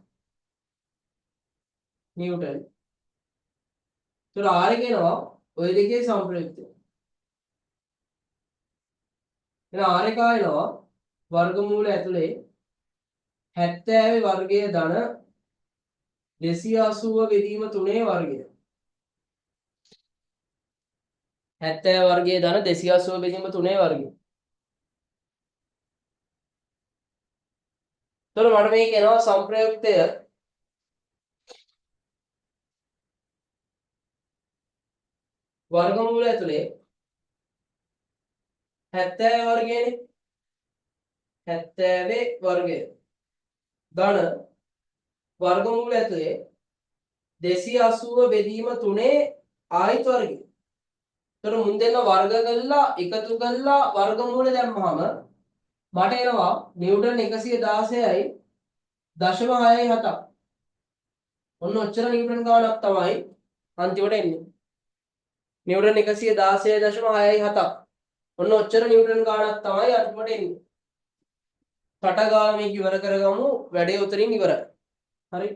නිව්ටන්. ඒතර r කියනවා ওই දෙකේ සංප්‍රයුක්තය. එහෙනම් r එක ආයනවා වර්ගමූල ඇතුලේ 70 වර්ගය ධන 280 බෙදීම 3 වර්ගය. 70 වර්ගය ධන 280 බෙදීම 3 වර්ගය. එතකොට මට මේක එනවා සංප්‍රයුක්තය වර්ගමූල ඇතුලේ 70 වර්ගයනේ 70 වර්ගය ධන වර්ගමූල ඇතුලේ 280 බෙදීම 3 ආයත වර්ගය. එතකොට මුන් දෙන්න වර්ග කළා එකතු කළා වර්ගමූල දැම්මහම මට එනවා නිව්ටන් 116යි 0.67. ඔන්න ඔච්චර නිව්ටන් ගානක් තමයි අන්තිමට එන්නේ. නිව්ටන් 116.67. ඔන්න ඔච්චර නිව්ටන් ගානක් තමයි අන්තිමට එන්නේ. රටගාම මේක ඉවර කරගමු. වැඩේ උතරින් ඉවරයි. හරි.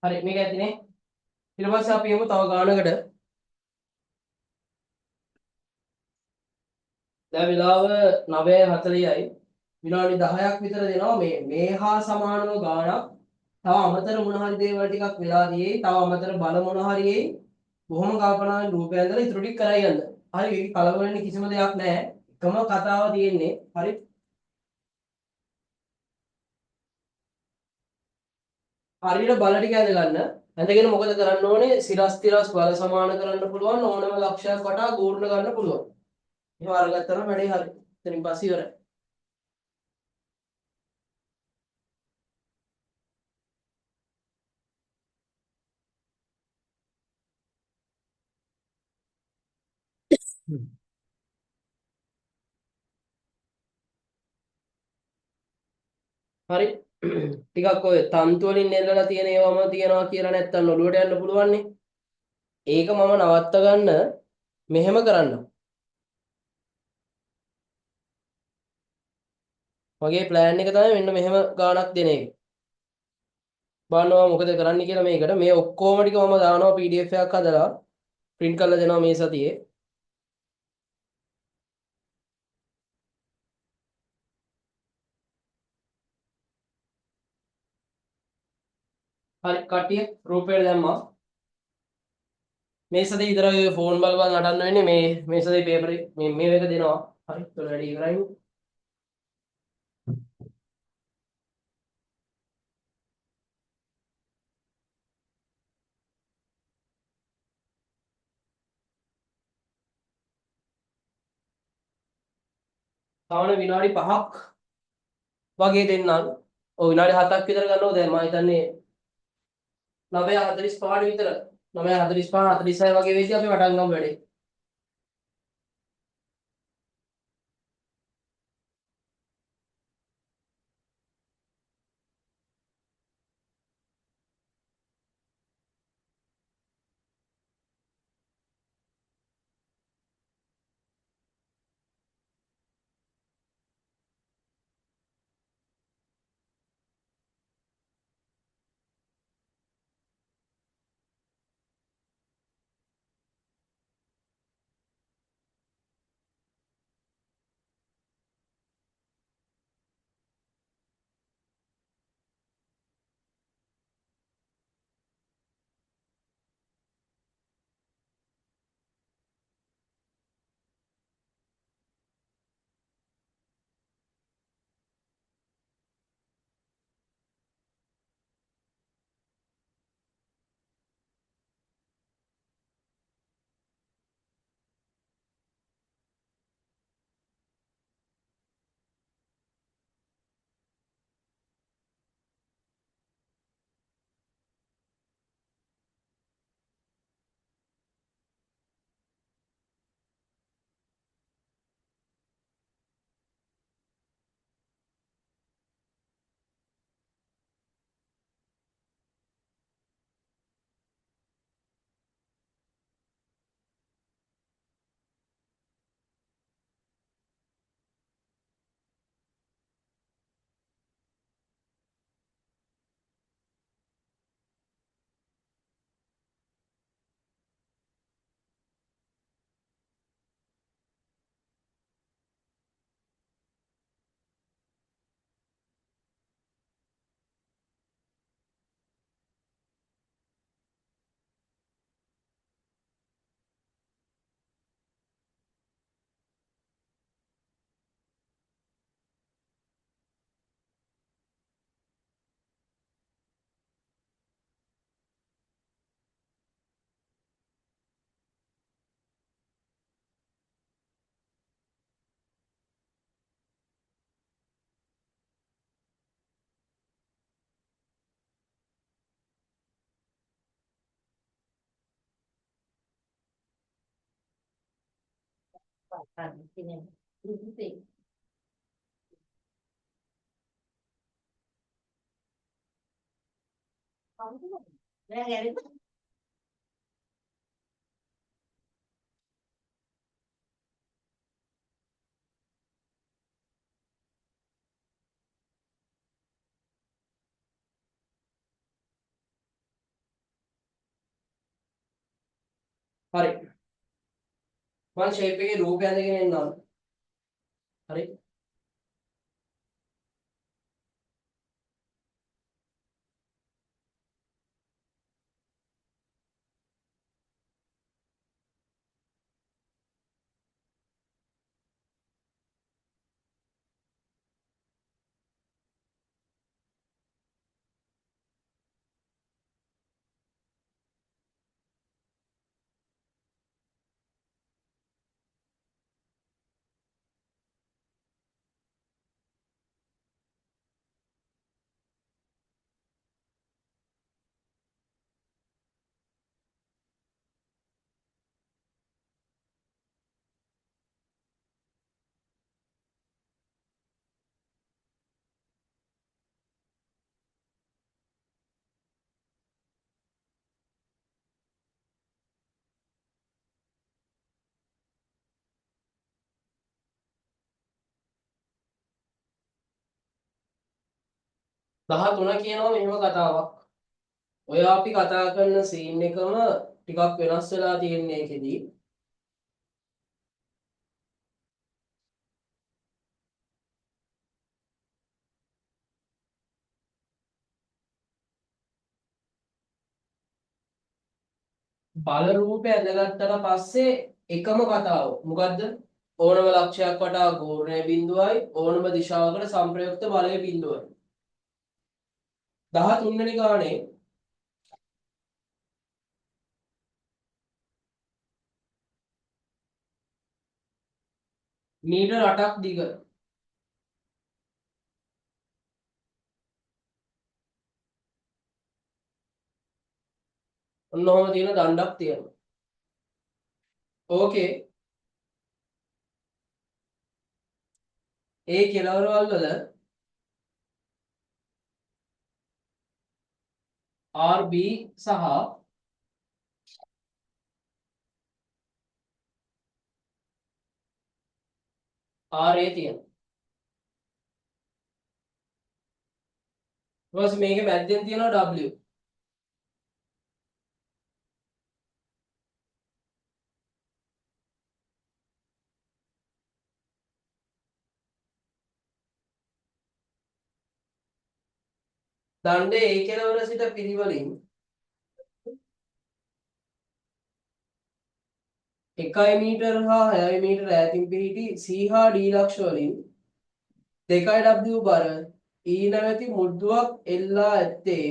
හරි මේක ඇතිනේ. ඊට පස්සේ අපි යමු තව ගානකට. දැන් වෙලාව 9:40යි. විනාඩි 10ක් විතර දෙනවා මේ හා සමානව ගානක්. තව අමතර මොන හරි දේවල් ටිකක් වෙලා තියෙයි. තව අමතර බල මොන හරි එයි. බොහොම කල්පනාවෙන් රූපය ඇඳලා ඉතුරු ටික කරයි යන්න. හරි මේක කලබල වෙන්න කිසිම දෙයක් නැහැ. එකම කතාව තියෙන්නේ. හරි හරියට බල ටික ඇඳ ගන්න. ඇඳගෙන මොකද කරන්න ඕනේ? සිරස් තිරස් බල සමාන කරන්න පුළුවන් ඕනම ලක්ෂයක් වටා ගූර්ණ ගන්න පුළුවන්. එහෙම අරගත්තම වැඩේ හරි. එතනින් පස්සේ ඉවරයි. හරි ටිකක් ඔය තන්තු වලින් නෙල්ලලා තියෙන ඒවාම තියනවා කියලා නැත්තම් ඔළුවට යන්න පුළුවන් නේ. ඒක මම නවත්ත ගන්න මෙහෙම කරන්න. මගේ ප්ලෑන් එක තමයි මෙන්න මෙහෙම ගාණක් දෙන එක. බලනවා මොකද කරන්න කියලා මේකට. මේ ඔක්කොම ටික මම දානවා PDF එකක් හදලා print කරලා දෙනවා මේ සතියේ. හරි කට්ටිය රූපයට දැම්මා. මේ සතියේ විතරයි ෆෝන් බල බල නටන්න වෙන්නේ. මේ සතියේ පේපර් මේ එක දෙනවා. හරි ඒතකොට වැඩි ඉවරයි. තවන විනාඩි 5ක් වගේ දෙන්නම්. ඔය විනාඩි 7ක් විතර ගන්නවා දැන් මම හිතන්නේ 9:45 විතර 9:45 46 වගේ වෙද්දී අපි පටන් ගමු වැඩේ. හරි. මම ෂේප් එකේ රූපය ඇඳගෙන එන්නම්. හරි. දහ තුන කියනවා මෙහෙම කතාවක්. ඔය අපි කතා කරන සීන් එකම ටිකක් වෙනස් වෙලා තියෙන්නේ ඒකෙදි. බල රූපය ඇඳගත්තට පස්සේ එකම කතාව. මොකද්ද? ඕනම ලක්ෂයක් වටා ගෝණය බිඳුවයි ඕනම දිශාවකට සංප්‍රයුක්ත බලය බිඳුවයි. 13 වෙනි ගානේ මීටර 8ක් දිග. ඔන්න ඔහම තියෙන දණ්ඩක් තියෙනවා. ඕකේ ඒ කෙලවරවල් වල RB සහ RA තියෙනවා. ඊට පස්සේ මේකේ මැද්දෙන් තියෙනවා W. දණ්ඩේ ඒ කෙලවර සිට පිරිවලින් 1 මීටර හා 6 මීටර ඈතින් පිහිටි C හා D ලක්ෂ වලින් 2W බර E නැමැති මුද්දුවක් එල්ලා ඇත්තේ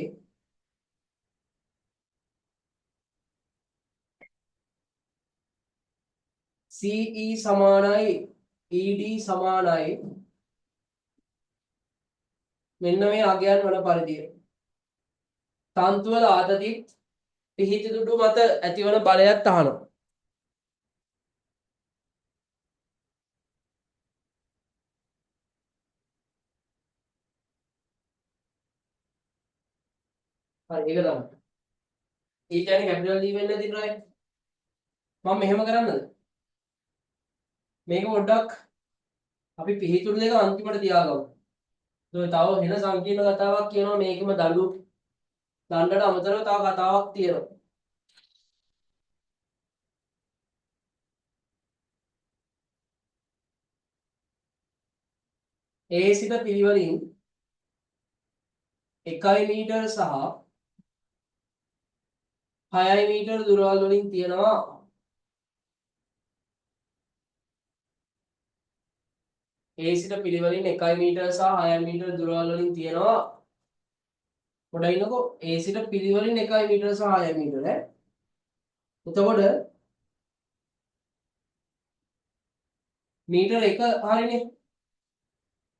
CE සමානයි ED සමානයි මෙන්න මේ අගයන් වන පරිදිය. තන්තු වල ආතතිත් පිහිටි දුටු මත ඇතිවන බලයත් අහනවා. හරි ඒක තමයි. ඒ කියන්නේ කැපිටල් D වෙන්න දිනනවා. මම මෙහෙම කරන්නද? මේක පොඩ්ඩක් අපි පිහිටුරු දෙක අන්තිමට තියාගමු. තව වෙන සංකීර්ණ කතාවක් කියනවා මේකෙම දණ්ඩට අමතරව තව කතාවක් තියෙනවා. ඒ සිට පිළිවලින් 1 මීටර සහ 6 මීටර දුරවල් වලින් තියෙනවා ඒ සිට පිළිවලින් 1 මීටර සහ 6 මීටර දුරවල් වලින් තියෙනවා පොඩ්ඩක් ඉන්නකෝ ඒ සිට පිළිවලින් 1 මීටර සහ 6 මීටර ඈ එතකොට මීටර 1 හරිනේ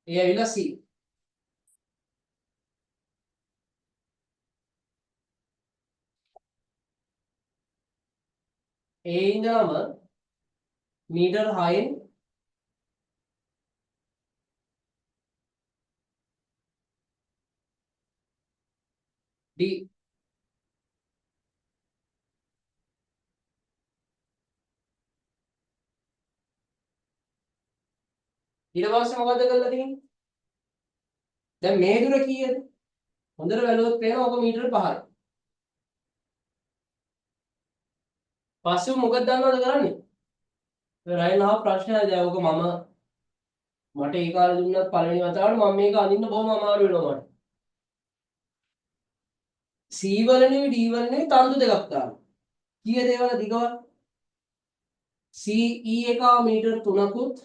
ඒ ඇවිල්ලා C ඒ ඉඳලම මීටර 6න් D ඊට පස්සේ මොකද කරලා තියෙන්නේ දැන් මේ දුර කීයද හොඳට බැලුවොත් පේනවා ඔක මීටර 5යි පස්සේ මොකද දන්නවද කරන්නේ? රයින් අහ ප්‍රශ්නයක් දැන් ඔක මට ඒ කාලේ දුන්නත් පළවෙනි වතාවට මම මේක අඳින්න බොහොම අමාරු වෙනවා මට. C වල නෙවෙයි D වල නෙවෙයි තන්තු දෙකක් දාන්න. කීයද ඒවල දිගවල? CE එක මීටර් 3කුත්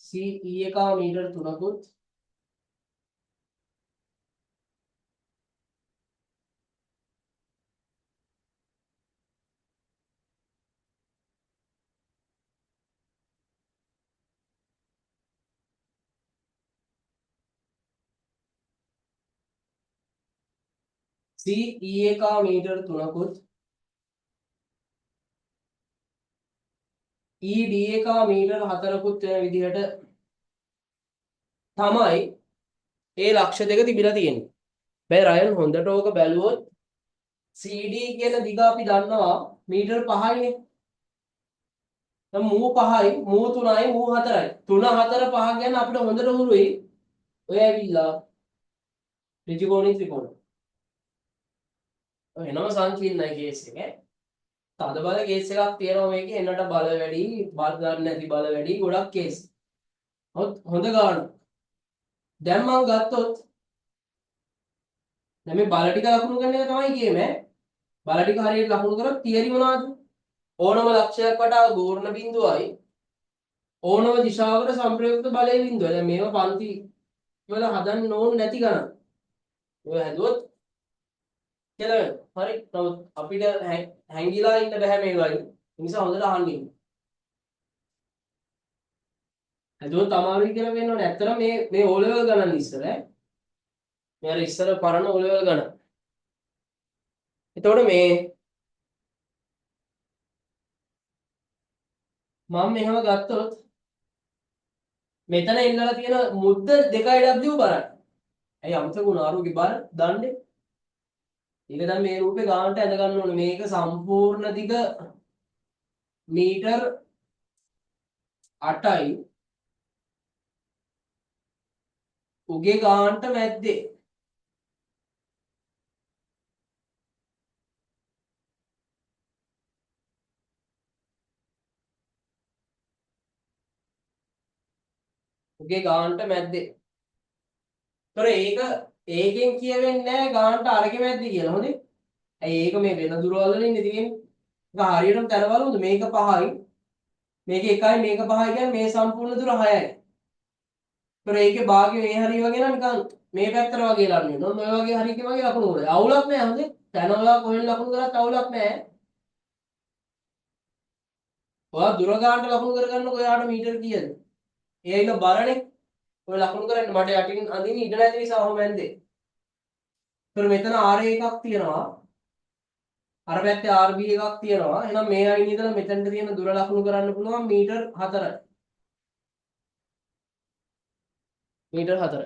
CE එක මීටර් 3කුත් CE එක මීටර් 3කුත් ED එක මීටර් 4කුත් වෙන විදිහට තමයි ඒ ලක්ෂ දෙක තිබිලා තියෙන්නේ. බෑ රයන් හොඳට ඕක බැලුවොත් CD කියන දිග අපි දන්නවා මීටර් 5යිනේ. දැන් මූ 5යි, මූ 3යි, මූ 4යි. 3 4 5 කියන්නේ අපිට හොඳට හුරුයි. ඔය ඇවිල්ලා ත්‍රිකෝණී ත්‍රිකෝණ. ඔය එනම සංකීර්ණයි කේස් එක. තද බල කේස් එකක් තියෙනවා මේකේ එන්නට බල වැඩි, බල ගන්න නැති බල වැඩි ගොඩක් කේස්. හොඳ ගන්න. දැන් මම ගත්තොත් දැන් මේ බල ටික ලකුණු කරන එක තමයි කියමේ. බල ටික හරියට ලකුණු කරොත් තියරි මොනවද? ඕනම ලක්ෂයක් වටා ගෝරණ බිඳුවයි ඕනම දිශාවකට සම්ප්‍රයුක්ත බලයේ බිඳුවයි. දැන් මේවා පන්ති වල හදන්න ඕන නැති ගණන්. ඔය හැදුවොත් කියලා වෙනවා. හරි. නමුත් අපිට හැංගිලා ඉන්න බෑ මේ වගේ. ඒ නිසා හොඳට අහන්න ඉන්න. හැදුවොත් අමාරුයි කියලා වෙනවනේ. ඇත්තටම මේ O level ගණන් ඉස්සර ඈ. මේ අර ඉස්සර පරණ O level ගණන්. එතකොට මේ මම මෙහෙම ගත්තොත් මෙතන ඉන්නලා තියෙන මුද්ද 2W බරයි. ඇයි අමතක වුණා අරුගේ බර දන්නේ? ඒක දැන් මේ රූපේ ගානට ඇඳ ගන්න ඕනේ. මේක සම්පූර්ණ දිග මීටර් 8යි. උගේ ගානට මැද්දේ. උගේ ගානට මැද්දේ. ඒතර ඒකෙන් කියවෙන්නේ නැහැ ගානට අරගේ මැද්දේ කියලා. හොඳේ. ඇයි ඒක මේ වෙන දුරවල් වල ඉන්නේ තියෙන්නේ. ඒක හරියටම තරවලුද මේක 5යි. මේක 1යි මේක 5යි කියන්නේ මේ සම්පූර්ණ දුර 6යි. ඒතර ඒකේ භාගය මේ හරිය වගේ නම් නිකන් මේ පැත්තට වගේ ලන්නේ. නෝන ඔය වගේ හරියක වගේ ලකුණු වල. අවුලක් නැහැ හොඳේ. තන ඔයා කොහෙන් ලකුණු කරත් අවුලක් නැහැ. ඔයා දුර ගානට ලකුණු කරගන්නකො ඔයාට මීටර කීයද? ඒ ඉන්න බරනේ. ඔය ලකුණු කරන්නේ මට යටින් අඳින්න ඉඩ නැති නිසා ඔහොම ඇන්දේ. ඒතර මෙතන RA එකක් තියෙනවා. අර පැත්තේ RB එකක් තියෙනවා. එහෙනම් මේ අයින් ඉඳලා මෙතනට තියෙන දුර ලකුණු කරන්න පුළුවන් මීටර් 4යි. මීටර් 4යි.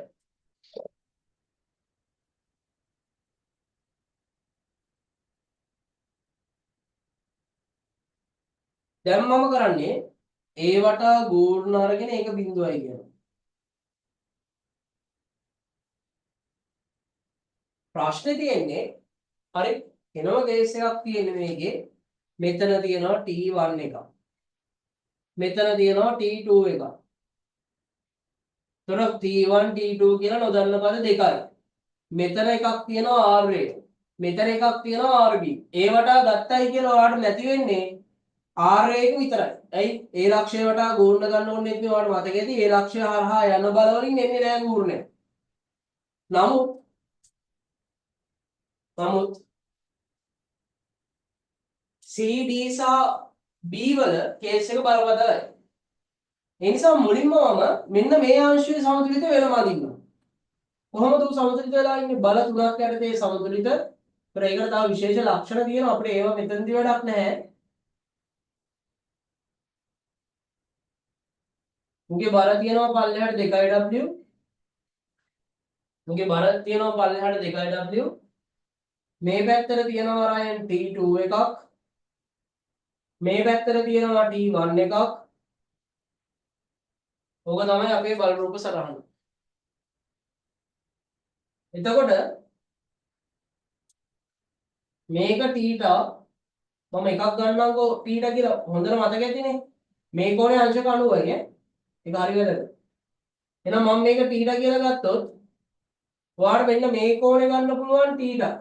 දැන් මම කරන්නේ ඒ වටා ගෝර්ණ අරගෙන ඒක බිඳුවයි කියනවා. ප්‍රශ්නේ තියෙන්නේ හරි එනවා කේස් එකක් තියෙන්නේ මේකේ. මෙතන තියෙනවා T1 එකක්. මෙතන තියෙනවා T2 එකක්. තොර T1 T2 කියලා නොදන්න පද දෙකයි. මෙතන එකක් තියෙනවා RA. මෙතන එකක් තියෙනවා RB. ඒ වටා ගත්තයි කියලා ඔයාලට නැති වෙන්නේ RA එක විතරයි. ඇයි? ඒ ලක්ෂය වටා ගෝර්ණ ගන්න ඕනේ නැති ඔයාලට මතකෙදී ඒ ලක්ෂය හරහා යන බල වලින් එන්නේ නැහැ ගෝර්ණය. නමුත් CD සහ B වල කේස් එක බරපතලයි. ඒ නිසා මුලින්ම මම මෙන්න මේ අංශයේ සමතුලිත වෙලම අදින්නවා. කොහොමද උ සමතුලිත වෙලා ඉන්නේ? බල තුනක් යටතේ සමතුලිත. ඒකට තව විශේෂ ලක්ෂණ තියෙනවා. අපිට ඒවා මෙතනදී වැඩක් නැහැ. උගේ බර තියෙනවා පල්ලෙහාට 2W. උගේ බර තියෙනවා පල්ලෙහාට 2W. මේ පැත්තට තියෙනවා රයන් T2 එකක්. මේ පැත්තට තියෙනවා T1 එකක්. ඕක තමයි අපේ බල රූප සටහන. එතකොට මේක තීටා මම එකක් ගන්නම්කෝ තීටා කියලා හොඳට මතක ඇතිනේ මේ කෝණේ අංශක 90යි ඈ ඒක හරි වැදගත් එහෙනම් මම මේක තීටා කියලා ගත්තොත් ඔයාලට මෙන්න මේ කෝණේ ගන්න පුළුවන් තීටා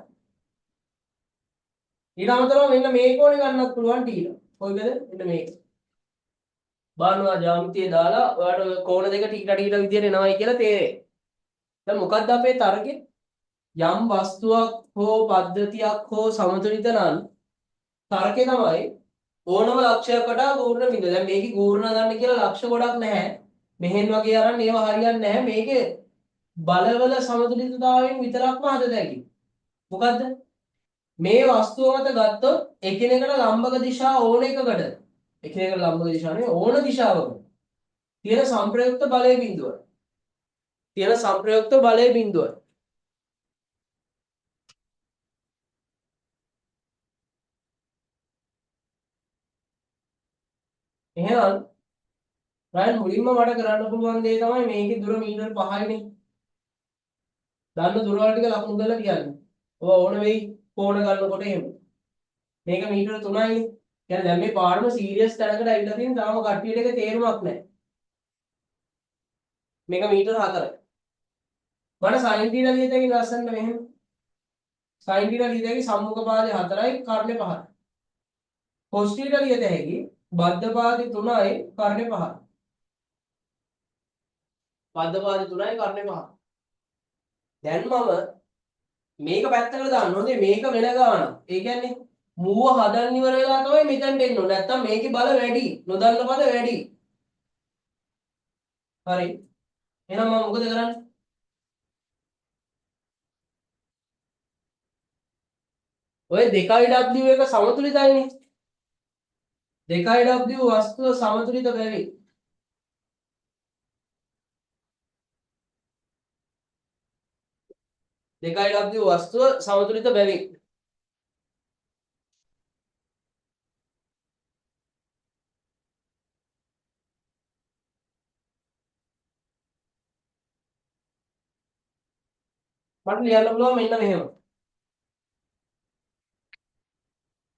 ඊට අමතරව මෙන්න මේ කෝණේ ගන්නත් පුළුවන් තීටා කොයිද මෙන්න මේක බලනවා ජ්‍යාමිතිය දාලා ඔයාලට කෝණ දෙක තීටා තීටා විදියට එනවයි කියලා තේරෙයි දැන් මොකක්ද අපේ තරකේ යම් වස්තුවක් හෝ පද්ධතියක් හෝ සමතුලිත නම් තරකේ තමයි ඕනම ලක්ෂයක් වටා ගූර්ණ බිඳුව. දැන් මේකේ ගූර්ණ ගන්න කියලා ලක්ෂ ගොඩක් නැහැ. මෙහෙන් වගේ අරන් ඒවා හරියන්නේ නැහැ. මේකේ බලවල සමතුලිතතාවයෙන් විතරක්ම හදද හැකි. මොකද්ද? මේ වස්තුව මත ගත්තොත් එකිනෙකට ලම්බක දිශා ඕන එකකට එකිනෙකට ලම්බක දිශා නෙවෙයි ඕන දිශාවක තියෙන සංප්‍රයුක්ත බලයේ බිඳුව. තියෙන සංප්‍රයුක්ත බලයේ බිඳුව. එහෙනම් රයන් මුලින්ම මට කරන්න පුළුවන් දේ තමයි මේකේ දුර මීටර 5යිනේ. දන්න දුර වල ටික ලකුණු කරලා තියන්න. ඔය ඕන වෙයි කෝණ ගන්නකොට එහෙම. මේක මීටර 3යිනේ. කියන්නේ දැන් මේ පාඩම සීරියස් තැනකට ඇවිල්ලා තියෙන තාම කට්ටියට ඒක තේරුමක් නැහැ. මේක මීටර 4යි. මට sin θ ලියත හැකි ලස්සනට මෙහෙම. sin θ ලියත හැකි සම්මුඛ පාදේ 4යි කර්ණේ 5යි. cos θ ලියත හැකි බද්ධ පාදේ 3යි කර්ණේ 5යි. බද්ධ පාදේ 3යි කර්ණේ 5යි. දැන් මම මේක පැත්තකට දාන්න ඕනේ මේක වෙන ගානක්. ඒ කියන්නේ මූව හදන්න ඉවර වෙලා තමයි මෙතනට එන්න ඕනේ. නැත්තම් මේකේ බල වැඩි. නොදන්න පද වැඩි. හරි. එහෙනම් මම මොකද කරන්නේ? ඔය 2w එක සමතුලිතයිනේ. 2w වස්තුව සමතුලිත බැරි. 2w වස්තුව සමතුලිත බැරි. මට ලියන්න පුළුවන් මෙන්න මෙහෙම.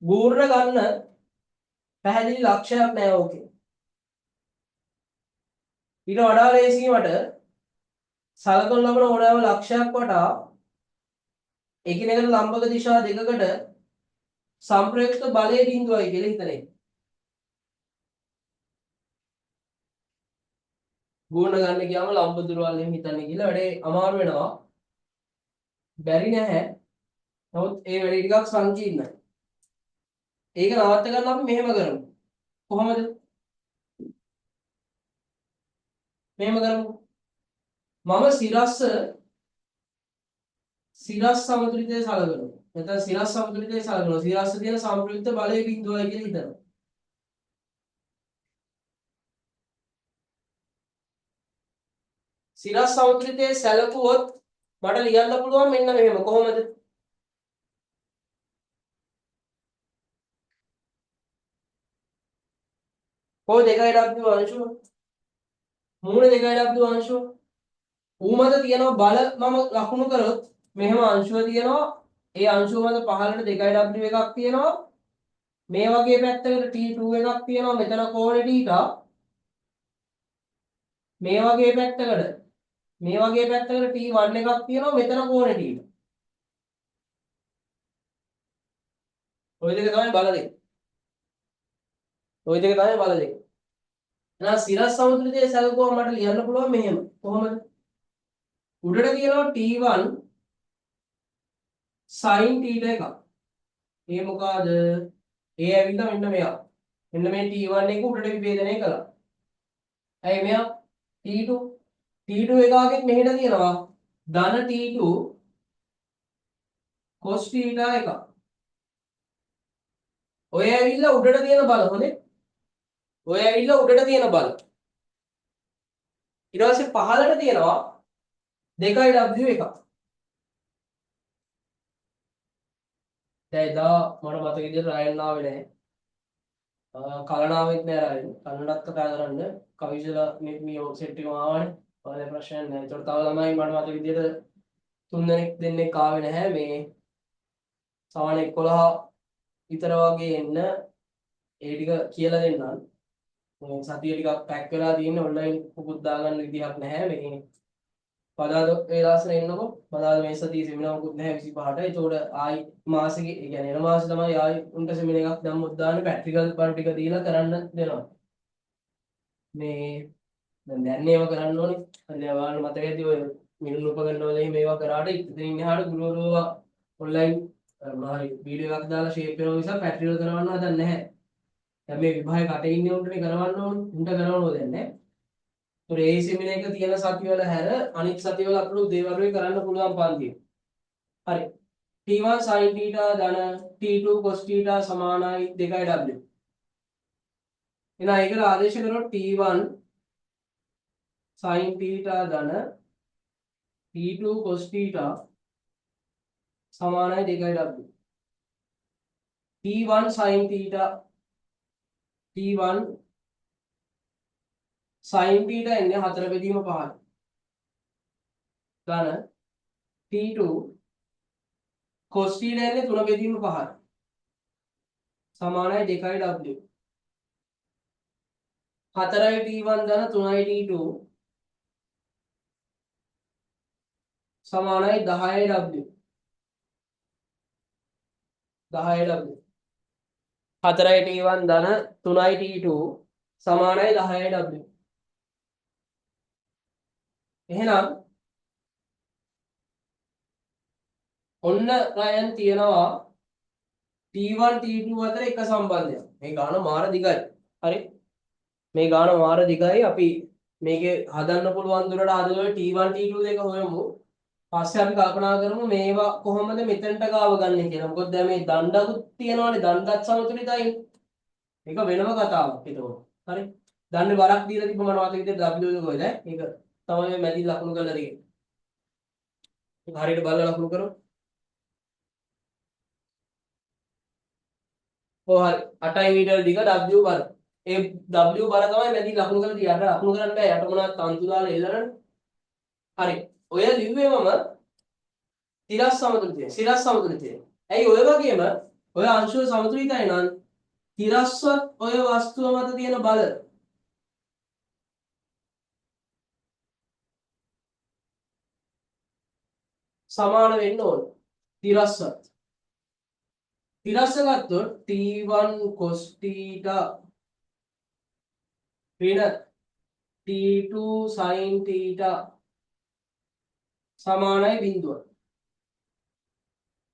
ගූර්ණ ගන්න පැහැදිලි ලක්ෂයක් නැහැ ඕකේ. ඊට වඩා ලේසියි මට සලකනු ලබන ඕනෑම ලක්ෂයක් වටා එකිනෙකට ලම්බක දිශා දෙකකට සංප්‍රයුක්ත බලයේ බිඳුවයි කියලා හිතන්නේ. ගුණ ගන්න ගියාම ලම්බ දුරවල් එහෙම හිතන්නේ කියලා වැඩේ අමාරු වෙනවා. බැරි නැහැ. නමුත් ඒ වැඩේ ටිකක් සංකීර්ණයි. ඒක නවත්ත ගන්න අපි මෙහෙම කරමු. කොහොමද? මෙහෙම කරමු. මම සිරස් සමතුලිතය සලකනවා. නැත්නම් සිරස් සමතුලිතය සලකනවා. සිරස් තියෙන සංප්‍රයුක්ත බලයේ බිඳුවයි කියලා හිතනවා. සිරස් සමතුලිතයේ සැලකුවොත් මට ලියන්න පුළුවන් මෙන්න මෙහෙම. කොහොමද? කොහොමද 2w අංශුව? මූල 2w අංශුව. ඌ මත තියෙනවා බල මම ලකුණු කරොත් මෙහෙම අංශුව තියෙනවා. ඒ අංශුව මත පහළට 2w එකක් තියෙනවා. මේ වගේ පැත්තකට t2 එකක් තියෙනවා. මෙතන කෝණේ θ. මේ වගේ පැත්තකට t1 එකක් තියෙනවා. මෙතන කෝණේ θ. ওই දෙක තමයි බල දෙක. ওই දෙක තමයි බල දෙක. එහෙනම් සිරස් සමතුලිතයේ සැලකුවම මට ලියන්න පුළුවන් මෙහෙම. කොහොමද? උඩට තියෙනවා t1 sin θ එකක්. ඒ මොකද? ඒ ඇවිල්ලා මෙන්න මෙයා. මෙන්න මේ t1 එක උඩට විභේදනය කළා. ඇයි මෙයා t2 එකකින් මෙහෙට තියෙනවා ධන t2 cos θ එකක්. ඔය ඇවිල්ලා උඩට තියෙන බල හොඳේ. ඔය ඇවිල්ලා උඩට තියෙන බල. ඊට පස්සේ පහළට තියෙනවා 2w එකක්. දැන් එදා මට මතක විදිහට රයන් ආවේ නැහැ. කලනාවෙත් නෑ රයන්. කන්නඩත් කතා කරන්න කවිසලා මේ සෙට් එකම ආවනේ. ඔයාලේ ප්‍රශ්නයක් නැහැ. ඒතකොට තව ළමයි මට මතක විදිහට 3 දෙනෙක් ආවේ නැහැ මේ සමාන 11 විතර වගේ එන්න ඒ ටික කියලා දෙන්නම්. මේ සතිය ටිකක් පැක් වෙලා තියෙන ඔන්ලයින් පුකුත් දාගන්න විදිහක් නැහැ මේ. පදාද ඒ දාසනේ එන්නකො. පදාද මේ සතිය සෙමිනාර් මුකුත් නැහැ 25ට. ඒතකොට ආයි මාසෙක ඒ කියන්නේ එන මාසෙ තමයි ආයි උන්ට සෙමිනාර් එකක් දැම්මොත් දාන්නේ ප්‍රැක්ටිකල් බර ටික දීලා කරන්න දෙනවා. මේ දැන් ඒව කරන්න ඕනේ. හරි ඔයාලට මතක ඇති ඔය මිනුම් උපකරණ වල මේවා කරාට ඉතින් එහාට ගුරුවරුවා ඔන්ලයින් මොනවාරි වීඩියෝ එකක් දාලා ෂේප් කරන නිසා ප්‍රැක්ටිකල් කරවන්න හදන්නේ නැහැ. දැන් මේ විභාගේ කටේ ඉන්නේ උන්ටනේ කරවන්න ඕනේ. උන්ට කරවනව දැන් නැහැ. ඒතොර ඒ සෙමිනාර් එක තියෙන සතිවල හැර අනිත් සතිවල අපිට උදේ වරුවේ කරන්න පුළුවන් පන්තිය. හරි. T1 sin θ ධන T2 cos θ සමානයි 2w. එහෙනම් ඒකට ආදේශ කරොත් T1 sin θ ධන T2 cos θ සමානයි 2w. T1 sin θ T1 sin θ එන්නේ 4 බෙදීම 5යි. ධන T2 cos θ එන්නේ 3 බෙදීම 5යි. සමානයි 2w. 4යි T1 ධන 3යි T2 සමානයි 10w. 10w. 4යි T1 ධන 3යි T2 සමානයි 10w. එහෙනම් ඔන්න රයන් තියනවා T1 T2 අතර එක සම්බන්ධයක්. මේ ගාන මාර දිගයි. හරි. මේ ගාන මාර දිගයි. අපි මේකේ හදන්න පුළුවන් දුරට ආදවල T1 T2 දෙක හොයමු. පස්සේ අපි කල්පනා කරමු මේවා කොහොමද මෙතෙන්ට ගාව ගන්න කියලා. මොකද දැන් මේ දණ්ඩකුත් තියෙනවානේ දණ්ඩත් සමතුලිතයි. මේක වෙනම කතාවක් එතකොට. හරි. දණ්ඩේ බරක් දීලා තිබ්බ මට මතක විදිහට W එක කොහෙද? ඒක තමයි මැදි ලකුණු කරලා තියෙන්නේ. ඒක හරියට බලලා ලකුණු කරමු. ඔව් හරි 8 මීටර දිග W බර. ඒ W බර තමයි මැදි ලකුණු කරලා තියන්න. ලකුණු කරන්න බෑ යට මොනවත් තන්තු දාලා එල්ලනනේ. හරි. ඔය ලිව්වේ මම තිරස් සමතුලිතය. සිරස් සමතුලිතය. ඇයි ඔය වගේම ඔය අංශුව සමතුලිතයි නම් තිරස්වත් ඔය වස්තුව මත තියෙන බල සමාන වෙන්න ඕන. තිරස්වත්. තිරස්ස ගත්තොත් T1 cos θ ඍණ T2 sin θ සමානයි බිඳුව.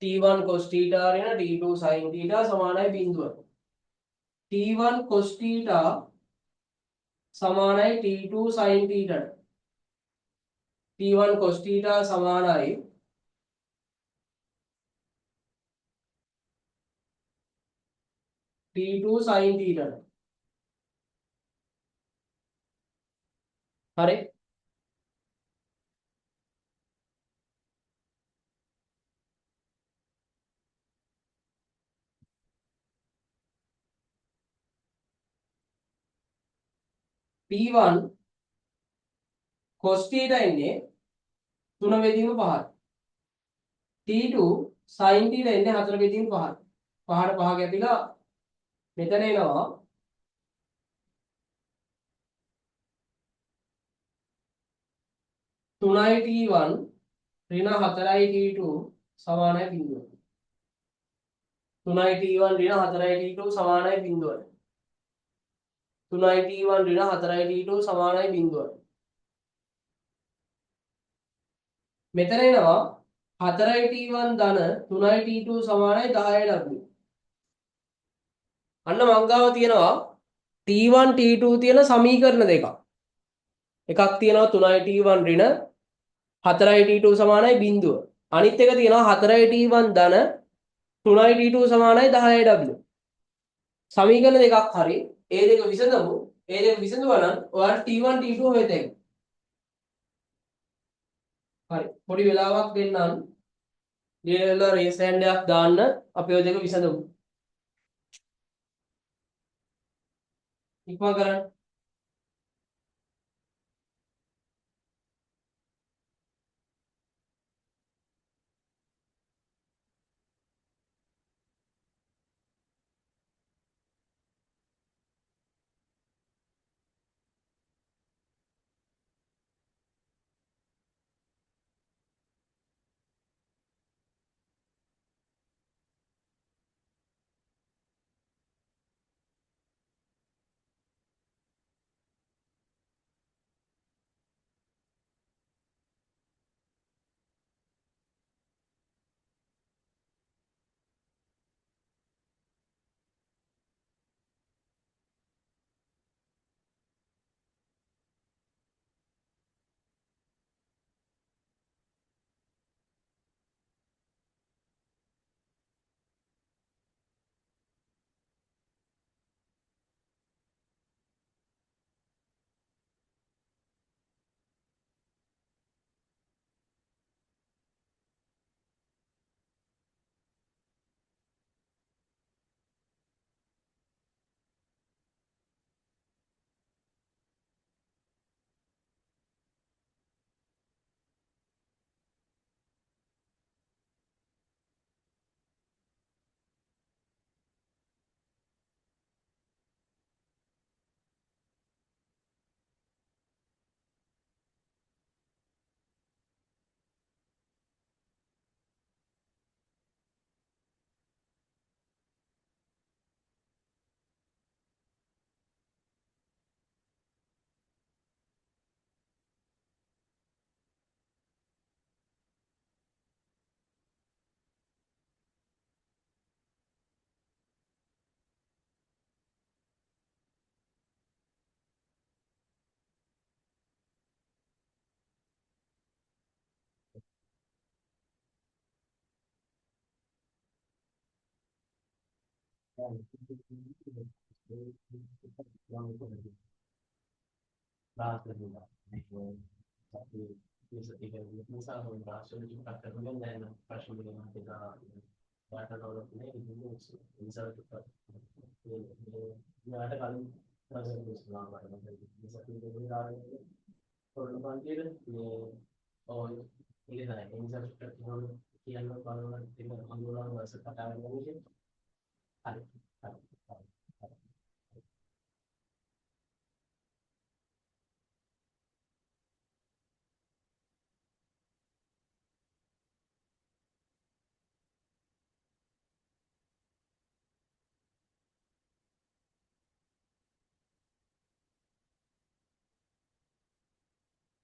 T1 cos θ ඍණ T2 sin θ සමානයි බිඳුව. T1 cos θ සමානයි T2 sin θ. T1 cos θ සමානයි T2 sin θ. හරි. T1 cos θ ඉන්නේ 3 බෙදීම 5යි. T2 sin θ ඉන්නේ 4 බෙදීම 5යි. 5ට 5 ගැපිලා මෙතන එනවා 3යි T1 ඍණ 4යි T2 සමානයි බිඳුව. 3යි T1 ඍණ 4යි T2 සමානයි බිඳුව. 3යි T1 ඍණ 4යි T2 සමානයි බිඳුව. මෙතන එනවා 4යි T1 ධන 3යි T2 සමානයි 10W. අන්න මං ගාව තියෙනවා T1 T2 තියෙන සමීකරණ දෙකක්. එකක් තියෙනවා 3යි T1 ඍණ 4යි T2 සමානයි බිඳුව. අනිත් එක තියෙනවා 4යි T1 ධන 3යි T2 සමානයි 10W. සමීකරණ දෙකක් හරි. ඒ දෙක විසඳමු. ඒ දෙක විසඳුවා නම් ඔයාලට T1 T2 හොයතේ. හරි. පොඩි වෙලාවක් දෙන්නම්. ලියලා රේස් හෑන්ඩ් එකක් දාන්න අපි ඔය දෙක විසඳමු. ඉක්මන් කරන්න.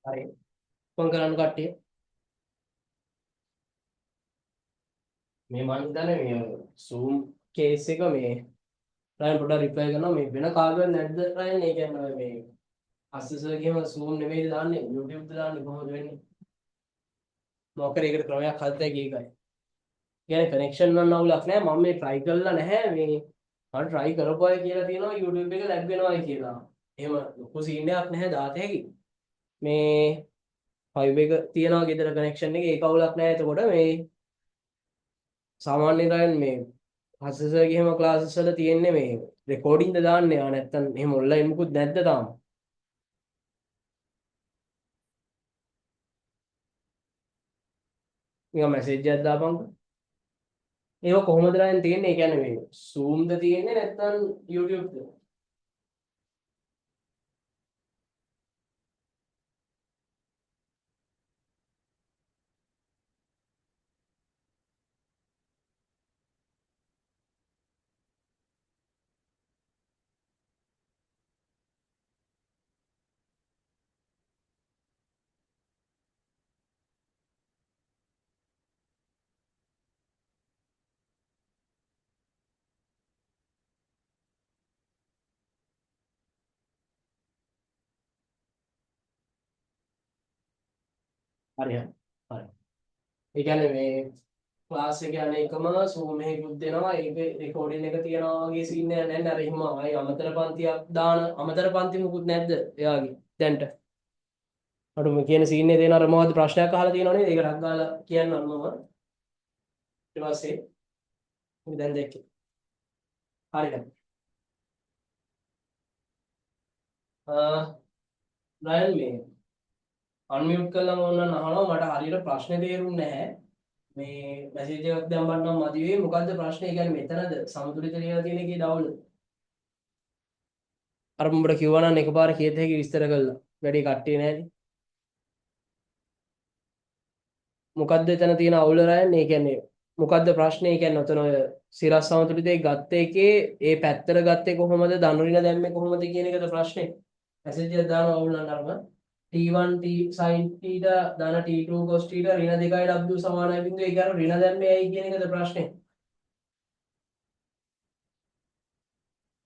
හරි කොන් කරන්න කට්ටිය මේ මං හිතන්නේ මේ Zoom කේස් එක මේ රයන් පොඩ්ඩක් රිප්ලයි කරනවා මේ වෙන කාගවත් නැද්ද රයන් ඒ කියන්නේ මේ අස්සසර් කියම Zoom නෙමෙයි දාන්නේ YouTube ද දාන්නේ කොහොමද වෙන්නේ මොකද ඒකට ක්‍රමයක් හදලා ඒකයි කියන්නේ කනෙක්ෂන් වල අවුලක් නැහැ මම මේ try කරලා නැහැ මේ මම try කරපුවා කියලා තියෙනවා YouTube එක ලැග් වෙනවායි කියලා එහෙම ලොකු සීන් එකක් නැහැ දාත හැකි මේ ෆයිබර් එක තියනවා ගෙදර කනෙක්ෂන් එකේ ඒක අවුලක් නැහැ එතකොට මේ සාමාන්‍ය රයන් මේ හස්සසර් ගේම ක්ලාසස් වල තියෙන්නේ මේ රෙකෝඩින්ග් ද දාන්නේ ආ නැත්තම් එහෙම ඔන්ලයින් මුකුත් නැද්ද තාම නිකන් මැසේජ් එකක් දාපන්කෝ ඒක කොහොමද රයන් තියෙන්නේ ඒ කියන්නේ මේ Zoom ද තියෙන්නේ නැත්තම් YouTube ද හරි හරි හරි ඒ කියන්නේ මේ ක්ලාස් එක යන එකම Zoom එකකුත් දෙනවා ඒක රෙකෝඩින් එක තියනවා වගේ සීන් එකක් නැහැ නේද අර එහෙම ආයි අමතර පන්තියක් දාන අමතර පන්ති මුකුත් නැද්ද එයාගේ දැන්ට අර මේ කියන සීන් එකේ තියෙන අර මොකද්ද ප්‍රශ්නයක් අහලා තියෙනව නේද ඒක ටක් ගාලා කියන්න මම ඊට පස්සේ මේ දැන් දැක්කේ හරිද රයන් මේ අන්මියුට් කළාම ඕනනම් අහනවා මට හරියට ප්‍රශ්නේ තේරුන්නේ නැහැ මේ මැසේජ් එකක් දැම්මනම් මදි වෙයි මොකද්ද ප්‍රශ්නේ කියන්නේ මෙතනද සමතුලිත ලියලා තියෙන එකේ ඩවුන්ලෝඩ් අර උඹට කිව්වා නම් එකපාර කීයද හැකි විස්තර කළා වැඩි කට්ටිය නැහැනේ මොකද්ද එතන තියෙන අවුල රයන් ඒ කියන්නේ මොකද්ද ප්‍රශ්නේ ඒ කියන්නේ ඔතන ඔය සිරස් සමතුලිතේ ගත්ත එකේ ඒ පැත්තට ගත්තේ කොහොමද ධනුරින දැම්මේ කොහොමද කියන එකද ප්‍රශ්නේ මැසේජ් එක දාන අවුල නම් අරම T1 T sin θ ධන T2 cos θ ඍණ 2යි W සමානයි බිඳුව ඒක අර ඍණ දැම්මේ ඇයි කියන එකද ප්‍රශ්නේ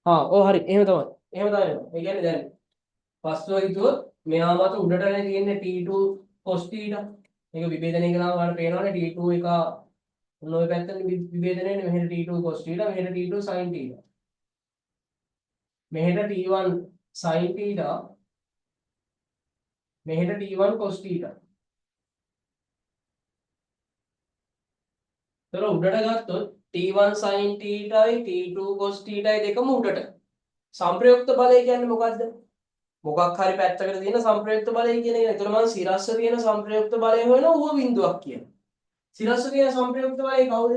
ඔව් හරි එහෙම තමයි ඒ කියන්නේ දැන් පස්ව හිතුවොත් මෙහා මත උඩටනේ තියෙන්නේ T2 cos θ මේක විභේදනය කරාම ගන්න පේනවනේ T2 එක ඔය පැත්තට විභේදනයනේ මෙහෙට T2 cos θ මෙහෙට T2 sin θ මෙහෙට T1 sin θ මෙහෙට T1 cos θ ඒතර උඩට ගත්තොත් T1 sin θයි T2 cos θයි දෙකම උඩට සංප්‍රයුක්ත බලය කියන්නේ මොකද්ද මොකක් හරි පැත්තකට තියෙන සංප්‍රයුක්ත බලය කියන එක. ඒතර මම සිරස්ස තියෙන සංප්‍රයුක්ත බලය හොයනවා ඌව බිඳුවක් කියන. සිරස්ස තියෙන සංප්‍රයුක්ත බලය කවුද?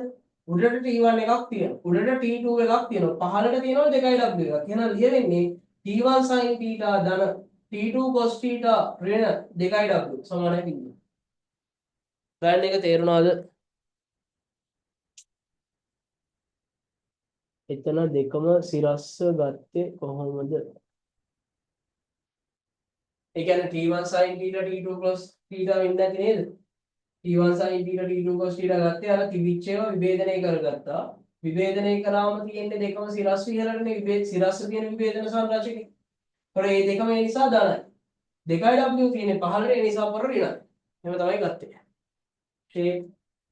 උඩට T1 එකක් තියෙනවා. උඩට T2 එකක් තියෙනවා. පහළට තියෙනවා 2W එකක්. එහෙනම් ලියවෙන්නේ T1 sin θ ධන T2 cos θ ඍණ 2W සමානයි බිඳුව. ගණන් එක තේරුණාද? එතන දෙකම සිරස්ස ගත්තේ කොහොමද? ඒ කියන්නේ T1 sin θ T2 cos θ වෙන්නේ නැති නේද? T1 sin θ T2 cos θ ගත්තේ අර තිබිච්ච ඒවා විභේදනය කරගත්තා. විභේදනය කරාම තියෙන්නේ දෙකම සිරස් විහරණනේ සිරස් තියෙන විභේදන සංරචකේ. ඒතකොට මේ දෙකම ඒ නිසා ධනයි. 2W තියෙන්නේ පහළට ඒ නිසා පොර ඍණයි. එහෙම තමයි ගත්තේ. ෂේප්